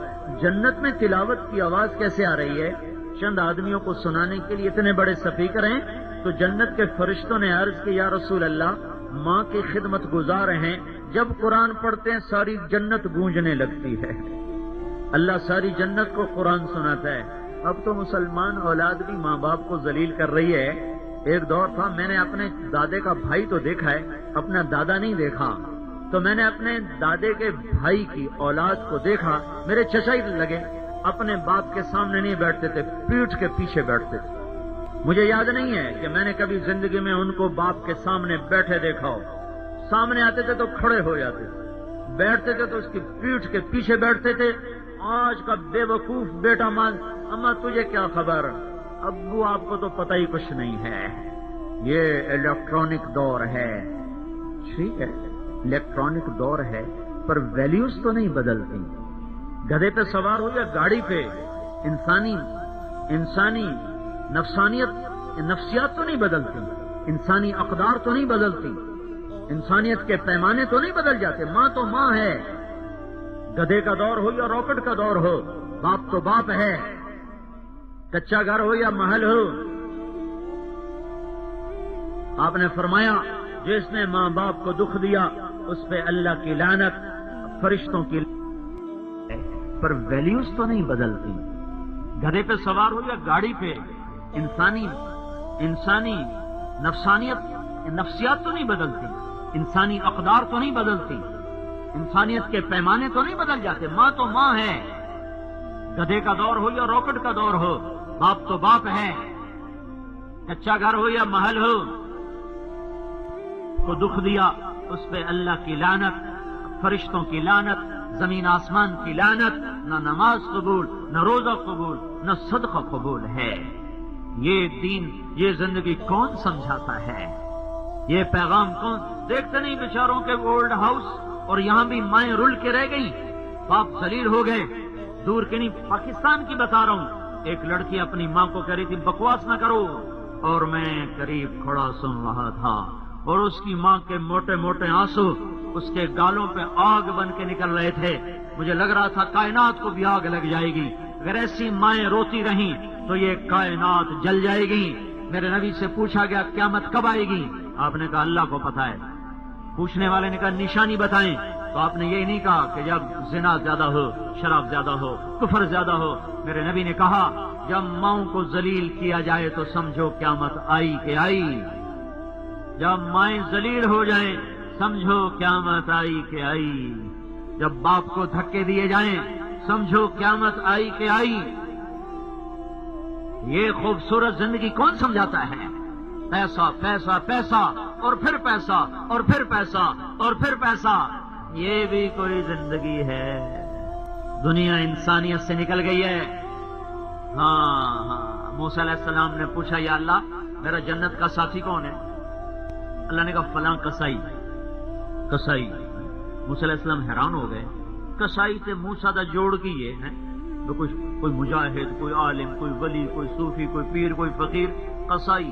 جنت میں تلاوت کی آواز کیسے آ رہی ہے؟ چند آدمیوں کو سنانے کے لیے اتنے بڑے سپیکر ہیں؟ تو جنت کے فرشتوں نے عرض کی یا رسول اللہ، ماں کی خدمت گزار ہیں، جب قرآن پڑھتے ہیں ساری جنت گونجنے لگتی ہے۔ اللہ ساری جنت کو قرآن سناتا ہے۔ اب تو مسلمان اولاد بھی ماں باپ کو ذلیل کر رہی ہے۔ ایک دور تھا، میں نے اپنے دادے کا بھائی تو دیکھا ہے، اپنا دادا نہیں دیکھا، تو میں نے اپنے دادے کے بھائی کی اولاد کو دیکھا، میرے چچا ہی لگے، اپنے باپ کے سامنے نہیں بیٹھتے تھے، پیٹھ کے پیچھے بیٹھتے تھے۔ مجھے یاد نہیں ہے کہ میں نے کبھی زندگی میں ان کو باپ کے سامنے بیٹھے دیکھا ہو۔ سامنے آتے تھے تو کھڑے ہو جاتے تھے، بیٹھتے تھے تو اس کی پیٹھ کے پیچھے بیٹھتے تھے۔ آج کا بے وقوف بیٹا مان، اما تجھے کیا خبر، ابو آپ کو تو پتہ ہی کچھ نہیں ہے۔ یہ الیکٹرانک دور ہے، ٹھیک ہے الیکٹرانک دور ہے، پر ویلیوز تو نہیں بدلتی۔ گدھے پہ سوار ہو یا گاڑی پہ، انسانی نفسیات تو نہیں بدلتی، انسانی اقدار تو نہیں بدلتی، انسانیت کے پیمانے تو نہیں بدل جاتے۔ ماں تو ماں ہے، گدھے کا دور ہو یا راکٹ کا دور ہو، باپ تو باپ ہے، کچا گھر ہو یا محل ہو۔ آپ نے فرمایا جس نے ماں باپ کو دکھ دیا اس پہ اللہ کی لعنت، فرشتوں کی پر ویلیوز تو نہیں بدلتی۔ گدھے پہ سوار ہو یا گاڑی پہ، انسانی نفسیات تو نہیں بدلتی، انسانی اقدار تو نہیں بدلتی، انسانیت کے پیمانے تو نہیں بدل جاتے۔ ماں تو ماں ہے، گدھے کا دور ہو یا راکٹ کا دور ہو، باپ تو باپ ہے، کچا گھر ہو یا محل ہو، کو دکھ دیا اس پہ اللہ کی لعنت، فرشتوں کی لعنت، زمین آسمان کی لعنت۔ نہ نماز قبول، نہ روزہ قبول، نہ صدقہ قبول ہے۔ یہ دین، یہ زندگی کون سمجھاتا ہے؟ یہ پیغام کون؟ دیکھتے نہیں بیچاروں کے اولڈ ہاؤس، اور یہاں بھی مائیں رل کے رہ گئی، باپ ذلیل ہو گئے۔ دور کے نہیں، پاکستان کی بتا رہا ہوں، ایک لڑکی اپنی ماں کو کہہ رہی تھی بکواس نہ کرو، اور میں قریب کھڑا سن رہا تھا، اور اس کی ماں کے موٹے موٹے آنسو اس کے گالوں پہ آگ بن کے نکل رہے تھے۔ مجھے لگ رہا تھا کائنات کو بھی آگ لگ جائے گی، اگر ایسی مائیں روتی رہیں تو یہ کائنات جل جائے گی۔ میرے نبی سے پوچھا گیا قیامت کب آئے گی؟ آپ نے کہا اللہ کو پتا ہے۔ پوچھنے والے نے کہا نشانی بتائیں، تو آپ نے یہ نہیں کہا کہ جب زنا زیادہ ہو، شراب زیادہ ہو، کفر زیادہ ہو۔ میرے نبی نے کہا جب ماؤں کو ذلیل کیا جائے تو سمجھو قیامت آئی کہ آئی، جب مائیں ذلیل ہو جائیں سمجھو قیامت آئی کہ آئی، جب باپ کو دھکے دیے جائیں سمجھو قیامت آئی کہ آئی۔ یہ خوبصورت زندگی کون سمجھاتا ہے؟ پیسہ پیسہ پیسہ اور پھر پیسہ اور پھر پیسہ اور پھر پیسہ، یہ بھی کوئی زندگی ہے؟ دنیا انسانیت سے نکل گئی ہے۔ ہاں موسیٰ علیہ السلام نے پوچھا یا اللہ میرا جنت کا ساتھی کون ہے؟ اللہ نے کہا فلاں کسائی۔ کسائی موسیٰ علیہ السلام حیران ہو گئے، کسائی تے موسیٰ دا جوڑ کی یہ ہے تو کوئی مجاہد، کوئی عالم، کوئی ولی، کوئی صوفی، کوئی پیر، کوئی فقیر، کسائی۔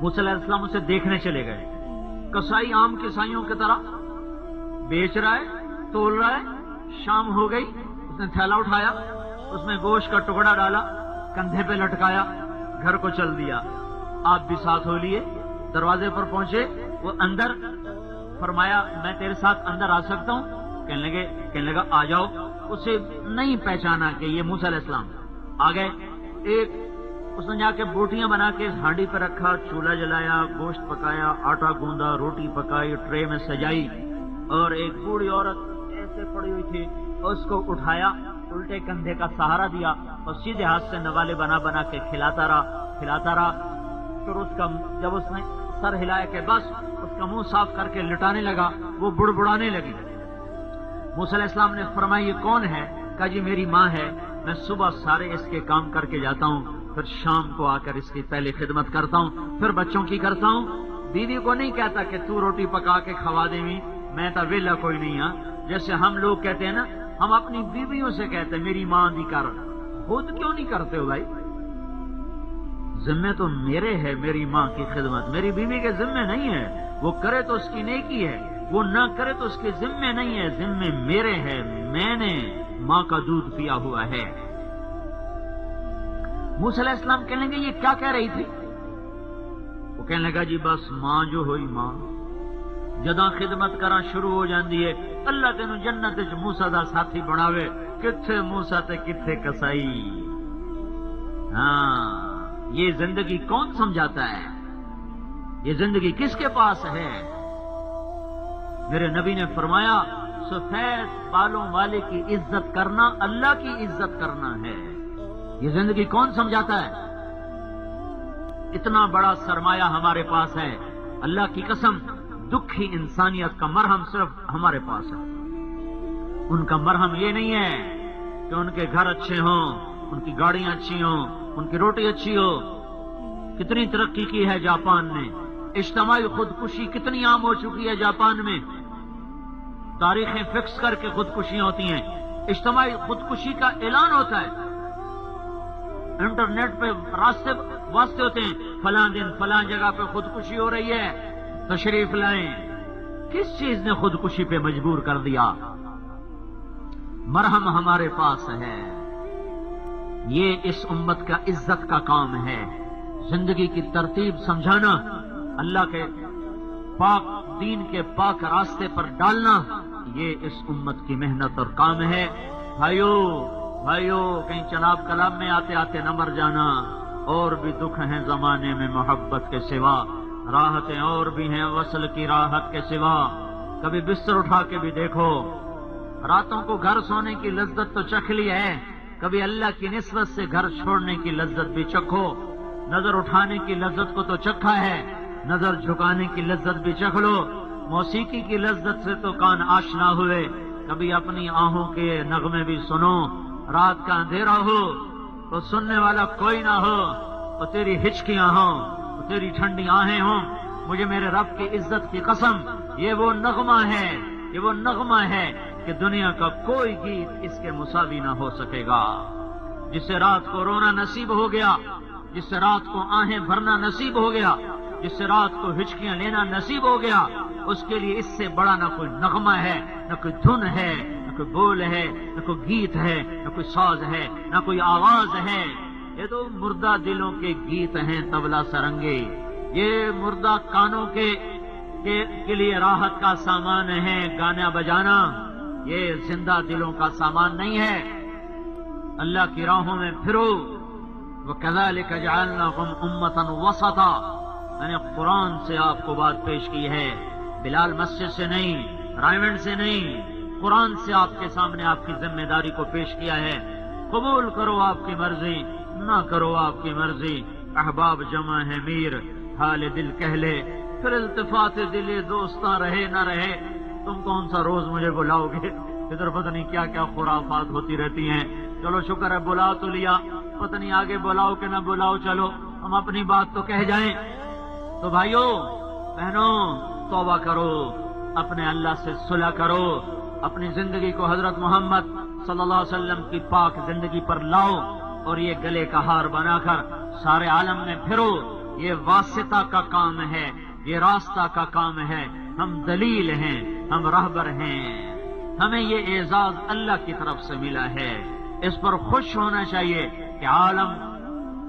موسیٰ علیہ السلام اسے دیکھنے چلے گئے۔ کسائی عام کسائیوں کی طرح بیچ رہا ہے، تول رہا ہے۔ شام ہو گئی، اس نے تھیلا اٹھایا، اس میں گوشت کا ٹکڑا ڈالا، کندھے پہ لٹکایا، گھر کو چل دیا۔ آپ بھی ساتھ ہو لیے، دروازے پر پہنچے، وہ اندر، فرمایا میں تیرے ساتھ اندر آ سکتا ہوں؟ کہنے لگا آ جاؤ۔ اسے نہیں پہچانا کہ یہ موسیٰ علیہ السلام۔ آ گئے، ایک اس نے جا کے بوٹیاں بنا کے ہانڈی پہ رکھا، چولہا جلایا، گوشت پکایا، آٹا گوندا، روٹی پکائی، ٹرے میں سجائی، اور ایک بوڑھی عورت ایسے پڑی ہوئی تھی، اس کو اٹھایا، الٹے کندھے کا سہارا دیا اور سیدھے ہاتھ سے نوالے بنا بنا کے کھلاتا رہا۔ پھر اس کا جب اس نے سر ہلایا کہ بس، اس کا منہ صاف کر کے لٹانے لگا، وہ بڑبڑانے لگی۔ موسیٰ علیہ السلام نے فرمایا یہ کون ہے؟ کہا جی میری ماں ہے، میں صبح سارے اس کے کام کر کے جاتا ہوں، پھر شام کو آ کر اس کی پہلے خدمت کرتا ہوں، پھر بچوں کی کرتا ہوں۔ بیوی کو نہیں کہتا کہ تو روٹی پکا کے کھوا دے گی، میں تو ویلا کوئی نہیں ہاں، جیسے ہم لوگ کہتے ہیں نا، ہم اپنی بیویوں سے کہتے ہیں میری ماں دی کر، خود کیوں نہیں کرتے ہو بھائی؟ ذمے تو میرے ہے میری ماں کی خدمت، میری بیوی کے ذمے نہیں ہے۔ وہ کرے تو اس کی نیکی ہے، وہ نہ کرے تو اس کے ذمے نہیں ہے، ذمے میرے ہے، میں نے ماں کا دودھ پیا ہوا ہے۔ موسیٰ علیہ السلام کہنے لگے یہ کیا کہہ رہی تھی؟ وہ کہنے لگا جی بس ماں جو ہوئی ماں جداں خدمت کرنا شروع ہو جاندی ہے، اللہ تینوں جنت وچ موسیٰ دا ساتھی بناوے، کتھے موسیٰ تے کتھے کسائی۔ ہاں یہ زندگی کون سمجھاتا ہے؟ یہ زندگی کس کے پاس ہے؟ میرے نبی نے فرمایا سفید بالوں والے کی عزت کرنا اللہ کی عزت کرنا ہے۔ یہ زندگی کون سمجھاتا ہے؟ اتنا بڑا سرمایہ ہمارے پاس ہے، اللہ کی قسم دکھی انسانیت کا مرہم صرف ہمارے پاس ہے۔ ان کا مرہم یہ نہیں ہے کہ ان کے گھر اچھے ہوں، ان کی گاڑیاں اچھی ہوں، ان کی روٹی اچھی ہو۔ کتنی ترقی کی ہے جاپان نے، اجتماعی خودکشی کتنی عام ہو چکی ہے جاپان میں، تاریخیں فکس کر کے خودکشیاں ہوتی ہیں، اجتماعی خودکشی کا اعلان ہوتا ہے، انٹرنیٹ پہ واسطے ہوتے ہیں، فلاں دن فلاں جگہ پہ خودکشی ہو رہی ہے، تشریف لائیں۔ کس چیز نے خودکشی پہ مجبور کر دیا؟ مرہم ہمارے پاس ہے۔ یہ اس امت کا عزت کا کام ہے، زندگی کی ترتیب سمجھانا، اللہ کے پاک دین کے پاک راستے پر ڈالنا، یہ اس امت کی محنت اور کام ہے۔ بھائیو کہیں چناب کلام میں آتے آتے نہ مر جانا، اور بھی دکھ ہیں زمانے میں محبت کے سوا، راحتیں اور بھی ہیں وصل کی راحت کے سوا۔ کبھی بستر اٹھا کے بھی دیکھو، راتوں کو گھر سونے کی لذت تو چکھ لی ہے، کبھی اللہ کی نسبت سے گھر چھوڑنے کی لذت بھی چکھو، نظر اٹھانے کی لذت کو تو چکھا ہے، نظر جھکانے کی لذت بھی چکھ لو، موسیقی کی لذت سے تو کان آشنا ہوئے، کبھی اپنی آہوں کے نغمے بھی سنو، رات کا اندھیرا ہو تو سننے والا کوئی نہ ہو، تو تیری ہچکیاں ہوں، تو تیری ٹھنڈی آہیں ہوں، مجھے میرے رب کی عزت کی قسم یہ وہ نغمہ ہے، یہ وہ نغمہ ہے کہ دنیا کا کوئی گیت اس کے مساوی نہ ہو سکے گا۔ جس سے رات کو رونا نصیب ہو گیا، جس سے رات کو آہیں بھرنا نصیب ہو گیا، جس سے رات کو ہچکیاں لینا نصیب ہو گیا، اس کے لیے اس سے بڑا نہ کوئی نغمہ ہے، نہ کوئی دھن ہے، نہ کوئی بول ہے، نہ کوئی گیت ہے، نہ کوئی ساز ہے، نہ کوئی آواز ہے۔ یہ تو مردہ دلوں کے گیت ہیں طبلہ سرنگے، یہ مردہ کانوں کے لیے راحت کا سامان ہے گانا بجانا، یہ زندہ دلوں کا سامان نہیں ہے۔ اللہ کی راہوں میں پھرو۔ وَكَذَلِكَ جَعَلْنَاكُمْ أُمَّةً وَسَطًا، میں نے قرآن سے آپ کو بات پیش کی ہے، بلال مسجد سے نہیں، رائمنڈ سے نہیں، قرآن سے آپ کے سامنے آپ کی ذمہ داری کو پیش کیا ہے۔ قبول کرو آپ کی مرضی، نہ کرو آپ کی مرضی۔ احباب جمع ہے میر، حال دل کہہ لے، پھر التفات دل دوستاں رہے نہ رہے۔ تم کون سا روز مجھے بلاؤ گے؟ ادھر پتہ نہیں کیا کیا خرافات ہوتی رہتی ہیں۔ چلو شکر ہے بلاؤ تو لیا، پتہ نہیں آگے بلاؤ کہ نہ بلاؤ، چلو ہم اپنی بات تو کہہ جائیں۔ تو بھائیو بہنوں، توبہ کرو، اپنے اللہ سے صلح کرو، اپنی زندگی کو حضرت محمد صلی اللہ علیہ وسلم کی پاک زندگی پر لاؤ، اور یہ گلے کا ہار بنا کر سارے عالم میں پھرو۔ یہ واسطہ کا کام ہے، یہ راستہ کا کام ہے۔ ہم دلیل ہیں، ہم راہبر ہیں، ہمیں یہ اعزاز اللہ کی طرف سے ملا ہے، اس پر خوش ہونا چاہیے کہ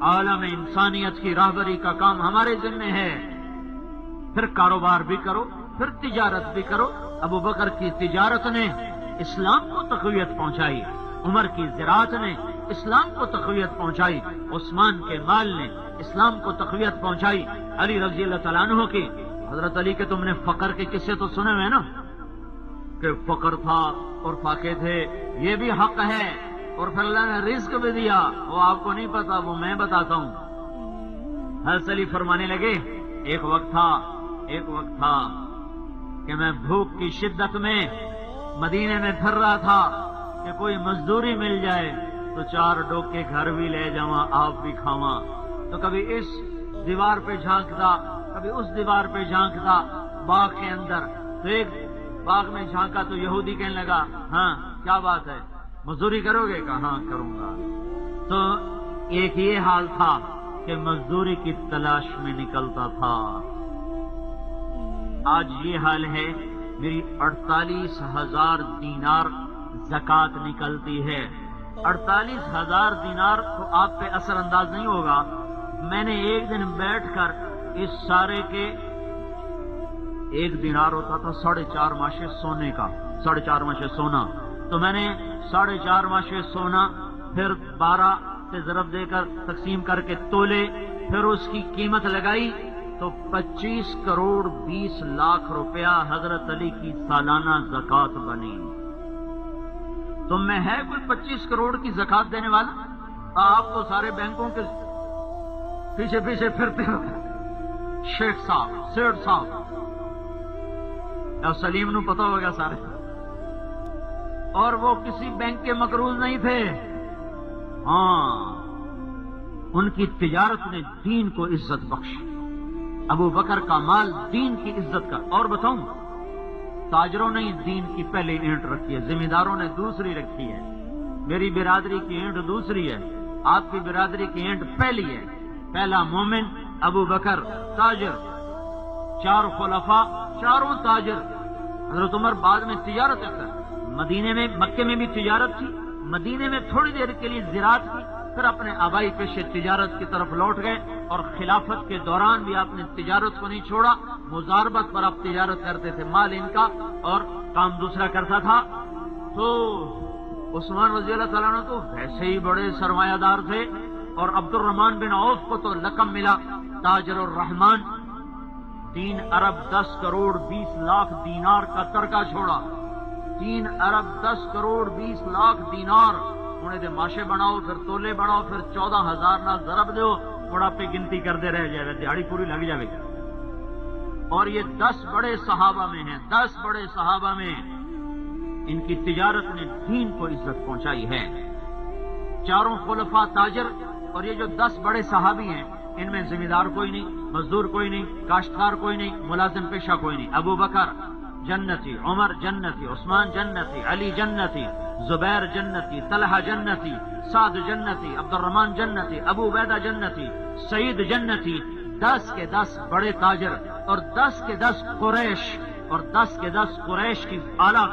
عالم انسانیت کی راہبری کا کام ہمارے ذمہ ہے۔ پھر کاروبار بھی کرو، پھر تجارت بھی کرو۔ ابو بکر کی تجارت نے اسلام کو تقویت پہنچائی، عمر کی زراعت نے اسلام کو تقویت پہنچائی، عثمان کے مال نے اسلام کو تقویت پہنچائی، علی رضی اللہ تعالیٰ عنہ کی، حضرت علی کے تم نے فقر کے قصے تو سنے ہوئے نا، کہ فقر تھا اور فاقے تھے، یہ بھی حق ہے، اور پھر اللہ نے رزق بھی دیا، وہ آپ کو نہیں پتا، وہ میں بتاتا ہوں۔ حضرت علی فرمانے لگے ایک وقت تھا کہ میں بھوک کی شدت میں مدینے میں پھر رہا تھا کہ کوئی مزدوری مل جائے تو 4 ڈوکے گھر بھی لے جاواں، آپ بھی کھاواں۔ تو کبھی اس دیوار پہ جھانکتا، کبھی اس دیوار پہ جھانکتا باغ کے اندر، تو ایک باغ میں جھانکا تو یہودی کہنے لگا ہاں کیا بات ہے، مزدوری کرو گے؟ کہا ہاں کروں گا۔ تو ایک یہ حال تھا کہ مزدوری کی تلاش میں نکلتا تھا، آج یہ حال ہے میری 48,000 دینار زکوٰۃ نکلتی ہے۔ 48,000 دینار تو آپ پہ اثر انداز نہیں ہوگا۔ میں نے ایک دن بیٹھ کر اس سارے کے 1 دینار ہوتا تھا 4.5 ماشے سونے کا، 4.5 ماشے سونا، تو میں نے 4.5 ماشے سونا پھر 12 سے ضرب دے کر تقسیم کر کے تولے، پھر اس کی قیمت لگائی تو 25 کروڑ 20 لاکھ روپیہ حضرت علی کی سالانہ زکوٰۃ بنی۔ تم میں ہے کوئی 25 کروڑ کی زکوٰۃ دینے والا؟ آپ تو سارے بینکوں کے پیچھے پیچھے پھرتے ہو، شیخ صاحب، سیٹھ صاحب، یا سلیم نو پتا ہوگا سارے، اور وہ کسی بینک کے مقروض نہیں تھے۔ ہاں، ان کی تجارت نے دین کو عزت بخشی۔ ابو بکر کا مال دین کی عزت کا۔ اور بتاؤں، تاجروں نے دین کی پہلے اینٹ رکھی ہے، ذمہ داروں نے دوسری رکھی ہے۔ میری برادری کی اینٹ دوسری ہے، آپ کی برادری کی اینٹ پہلی ہے۔ پہلا مومن ابو بکر تاجر، 4 خلفاء چاروں تاجر۔ حضرت عمر بعد میں تجارت کرتا، مدینے میں، مکے میں بھی تجارت تھی، مدینے میں تھوڑی دیر کے لیے زراعت کی، پھر اپنے آبائی پیشے تجارت کی طرف لوٹ گئے، اور خلافت کے دوران بھی آپ نے تجارت کو نہیں چھوڑا، مزاربت پر آپ تجارت کرتے تھے، مال ان کا اور کام دوسرا کرتا تھا۔ تو عثمان رضی اللہ تعالیٰ عنہ تو ویسے ہی بڑے سرمایہ دار تھے، اور عبد الرحمن بن عوف کو تو لقب ملا تاجر الرحمن۔ 3 ارب 10 کروڑ 20 لاکھ دینار کا ترکہ چھوڑا، 3 ارب 10 کروڑ 20 لاکھ دینار۔ انہیں دے ماشے بناؤ، پھر تولے بناؤ، پھر 14,000 نہ ضرب دو، بڑھاپے گنتی کرتے رہ جائے، دیہڑی پوری لگ جائے۔ اور یہ 10 بڑے صحابہ میں ہیں، 10 بڑے صحابہ میں ان کی تجارت نے دین کو عزت پہنچائی ہے۔ چاروں خلفاء تاجر، اور یہ جو 10 بڑے صحابی ہیں، ان میں ذمہ دار کوئی نہیں، مزدور کوئی نہیں، کاشتکار کوئی نہیں، ملازم پیشہ کوئی نہیں۔ ابو بکر جنتی، عمر جنتی، عثمان جنتی، علی جنتی، زبیر جنتی، طلحہ جنتی، سعد جنتی، عبد الرحمن جنتی، ابو عبیدہ جنتی، سعید جنتی۔ 10 کے 10 بڑے تاجر، اور 10 کے 10 قریش، اور 10 کے 10 قریش کی اعلیٰ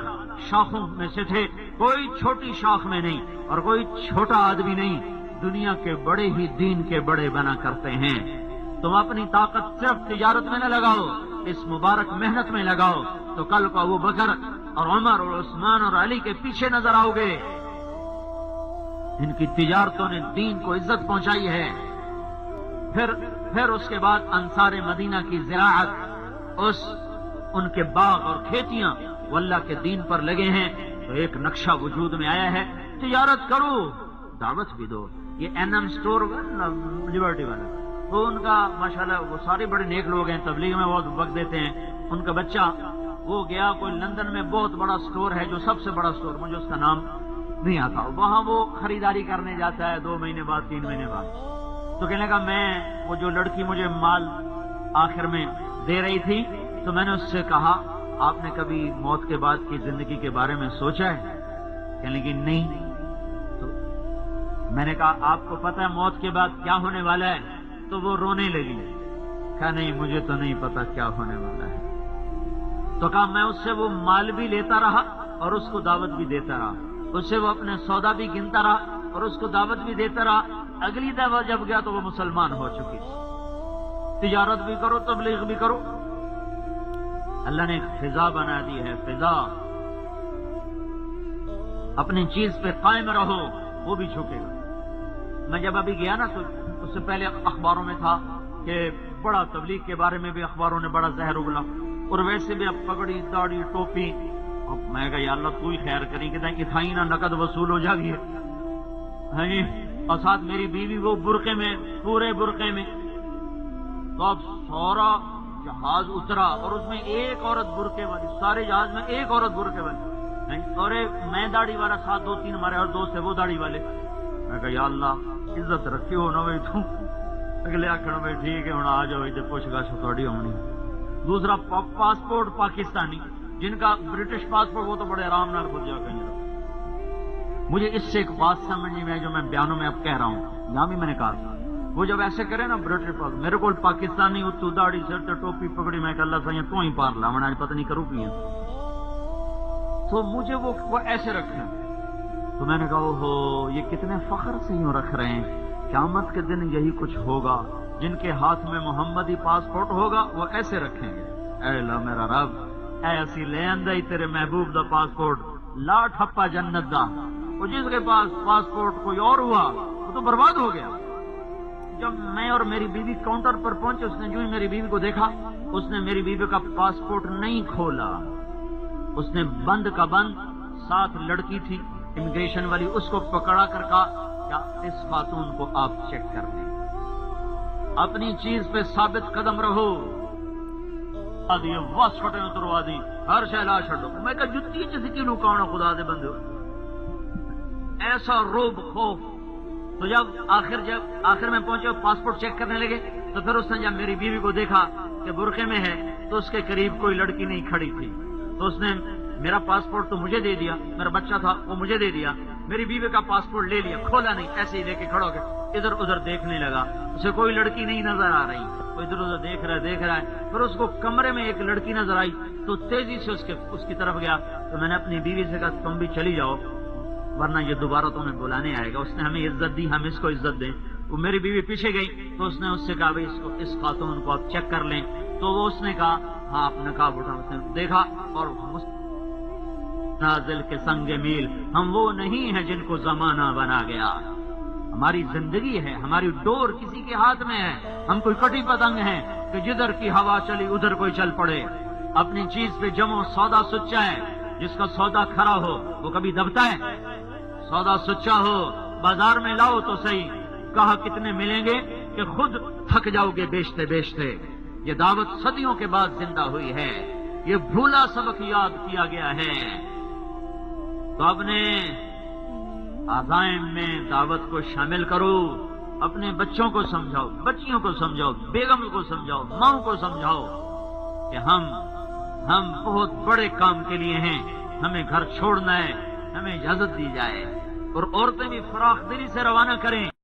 شاخوں میں سے تھے، کوئی چھوٹی شاخ میں نہیں اور کوئی چھوٹا آدمی نہیں۔ دنیا کے بڑے ہی دین کے بڑے بنا کرتے ہیں. تم اپنی طاقت صرف تجارت میں نہ لگاؤ، اس مبارک محنت میں لگاؤ تو کل کو ابو بکر اور عمر اور عثمان اور علی کے پیچھے نظر آؤ گے. ان کی تجارتوں نے دین کو عزت پہنچائی ہے. پھر اس کے بعد انصار مدینہ کی زراعت، ان کے باغ اور کھیتیاں وہ اللہ کے دین پر لگے ہیں. تو ایک نقشہ وجود میں آیا ہے، تجارت کرو، دعوت بھی دو. یہ NM اسٹور لبرٹی والا، تو ان کا ماشاءاللہ وہ سارے بڑے نیک لوگ ہیں، تبلیغ میں بہت وقت دیتے ہیں. ان کا بچہ وہ گیا کوئی لندن میں بہت بڑا سٹور ہے، جو سب سے بڑا سٹور، مجھے اس کا نام نہیں آتا، وہاں وہ خریداری کرنے جاتا ہے 2 مہینے بعد 3 مہینے بعد. تو کہنے لگا میں وہ جو لڑکی مجھے مال آخر میں دے رہی تھی، تو میں نے اس سے کہا آپ نے کبھی موت کے بعد کی زندگی کے بارے میں سوچا ہے؟ کہنے لگی نہیں. تو میں نے کہا آپ کو پتہ ہے موت کے بعد کیا ہونے والا ہے؟ تو وہ رونے لگی. کہا نہیں مجھے تو نہیں پتا کیا ہونے والا ہے. تو کہا میں اس سے وہ مال بھی لیتا رہا اور اس کو دعوت بھی دیتا رہا، اس سے وہ اپنے سودا بھی گنتا رہا اور اس کو دعوت بھی دیتا رہا. اگلی دفعہ جب گیا تو وہ مسلمان ہو چکی تھی. تجارت بھی کرو، تبلیغ بھی کرو. اللہ نے ایک فضا بنا دی ہے، فضا. اپنی چیز پہ قائم رہو، وہ بھی جھکے گا. میں جب ابھی گیا نا تو اس سے پہلے اخباروں میں تھا کہ بڑا تبلیغ کے بارے میں بھی اخباروں نے بڑا زہر اگلا، اور ویسے بھی اب پگڑی داڑھی ٹوپی. میں کہا یا اللہ تو ہی خیر کری کہ اتھائی نہ نقد وصول ہو جائے گی. ہاں جی. اور ساتھ میری بیوی وہ برقعے میں، پورے برقعے میں. تو اب سورا جہاز اترا اور اس میں ایک عورت برقعے والی، سارے جہاز میں ایک عورت برقعے والی، اور میں داڑھی والا، ساتھ 2-3 ہمارے اور دوست ہے وہ داڑھی والے. میں کہا یا اللہ عزت رکھی ہو نہ بھائی تو. اگلے آخر بھائی ٹھیک ہے ہوں آ جاؤ ادھر پوچھ گچھ تھوڑی ہونی. دوسرا پاسپورٹ پاکستانی، جن کا برٹش پاسپورٹ وہ تو بڑے آرام نال کھل جا کہیں. مجھے اس سے ایک بات سمجھ میں جو میں بیانوں میں اب کہہ رہا ہوں، یہاں بھی میں نے کہا تھا، وہ جب ایسے کرے نا برٹش پاسپورٹ، میرے کو پاکستانی اتو داڑھی سر تے ٹوپی پکڑی، میں کہ اللہ سائیں تو ہی پار لا میں پتہ نہیں کروں کی. تو مجھے وہ ایسے رکھنا. تو میں نے کہا اوہو یہ کتنے فخر سے یوں رکھ رہے ہیں. قیامت کے دن یہی کچھ ہوگا، جن کے ہاتھ میں محمدی پاسپورٹ ہوگا وہ ایسے رکھیں گے. اے اللہ میرا رب، اے اسی لے آندے تیرے محبوب دا پاسپورٹ، لا ٹھپا جنت دا. وہ جس کے پاس پاسپورٹ کوئی اور ہوا وہ تو برباد ہو گیا. جب میں اور میری بیوی کاؤنٹر پر پہنچے، اس نے جو ہی میری بیوی کو دیکھا، اس نے میری بیوی کا پاسپورٹ نہیں کھولا، اس نے بند کا بند، ساتھ لڑکی تھی امیگریشن والی، اس کو پکڑا کر کہا کیا اس خاتون کو آپ چیک کر لیں، اپنی چیز پہ ثابت قدم رہو. بس چھوٹے اتروا دی، ہر شہلا چھڑو. میں کہا جتی جیسی کی لکاؤنا خدا دے بندے، ایسا روب خوف. تو جب آخر میں پہنچے پاسپورٹ چیک کرنے لگے، تو پھر اس نے جب میری بیوی کو دیکھا کہ برقعے میں ہے تو اس کے قریب کوئی لڑکی نہیں کھڑی تھی، تو اس نے میرا پاسپورٹ تو مجھے دے دیا، میرا بچہ تھا وہ مجھے دے دیا، میری بیوی کا پاسپورٹ لے لیا، کھولا نہیں، ایسے ہی لے کے کھڑا ہو گیا. ادھر ادھر دیکھنے لگا، اسے کوئی لڑکی نہیں نظر آ رہی، وہ ادھر ادھر دیکھ رہا ہے. پھر اس کو کمرے میں ایک لڑکی نظر آئی تو تیزی سے اس کی طرف گیا. تو میں نے اپنی بیوی سے کہا تم بھی چلی جاؤ ورنہ یہ دوبارہ تمہیں بلانے آئے گا. اس نے ہمیں عزت دی، ہم اس کو عزت دیں. وہ میری بیوی پیچھے گئی تو اس نے اس سے کہا بھائی اس خاتون کو آپ چیک کر لیں. تو وہ اس نے کہا ہاں آپ نقاب اٹھا. اس نے دیکھا اور نازل کے سنگ میل، ہم وہ نہیں ہیں جن کو زمانہ بنا گیا. ہماری زندگی ہے، ہماری ڈور کسی کے ہاتھ میں ہے. ہم کوئی کٹی پتنگ ہیں کہ جدھر کی ہوا چلی ادھر کوئی چل پڑے. اپنی چیز پہ جمو، سودا سچا ہے. جس کا سودا کھرا ہو وہ کبھی دبتا ہے. سودا سچا ہو بازار میں لاؤ تو صحیح. کہا کتنے ملیں گے کہ خود تھک جاؤ گے بیچتے بیچتے. یہ دعوت صدیوں کے بعد زندہ ہوئی ہے. یہ بھولا سبق یاد کیا گیا ہے. تو اپنے عزائم میں دعوت کو شامل کرو. اپنے بچوں کو سمجھاؤ، بچیوں کو سمجھاؤ، بیگم کو سمجھاؤ، ماں کو سمجھاؤ کہ ہم بہت بڑے کام کے لیے ہیں. ہمیں گھر چھوڑنا ہے، ہمیں اجازت دی جائے. اور عورتیں بھی فراخ دلی سے روانہ کریں.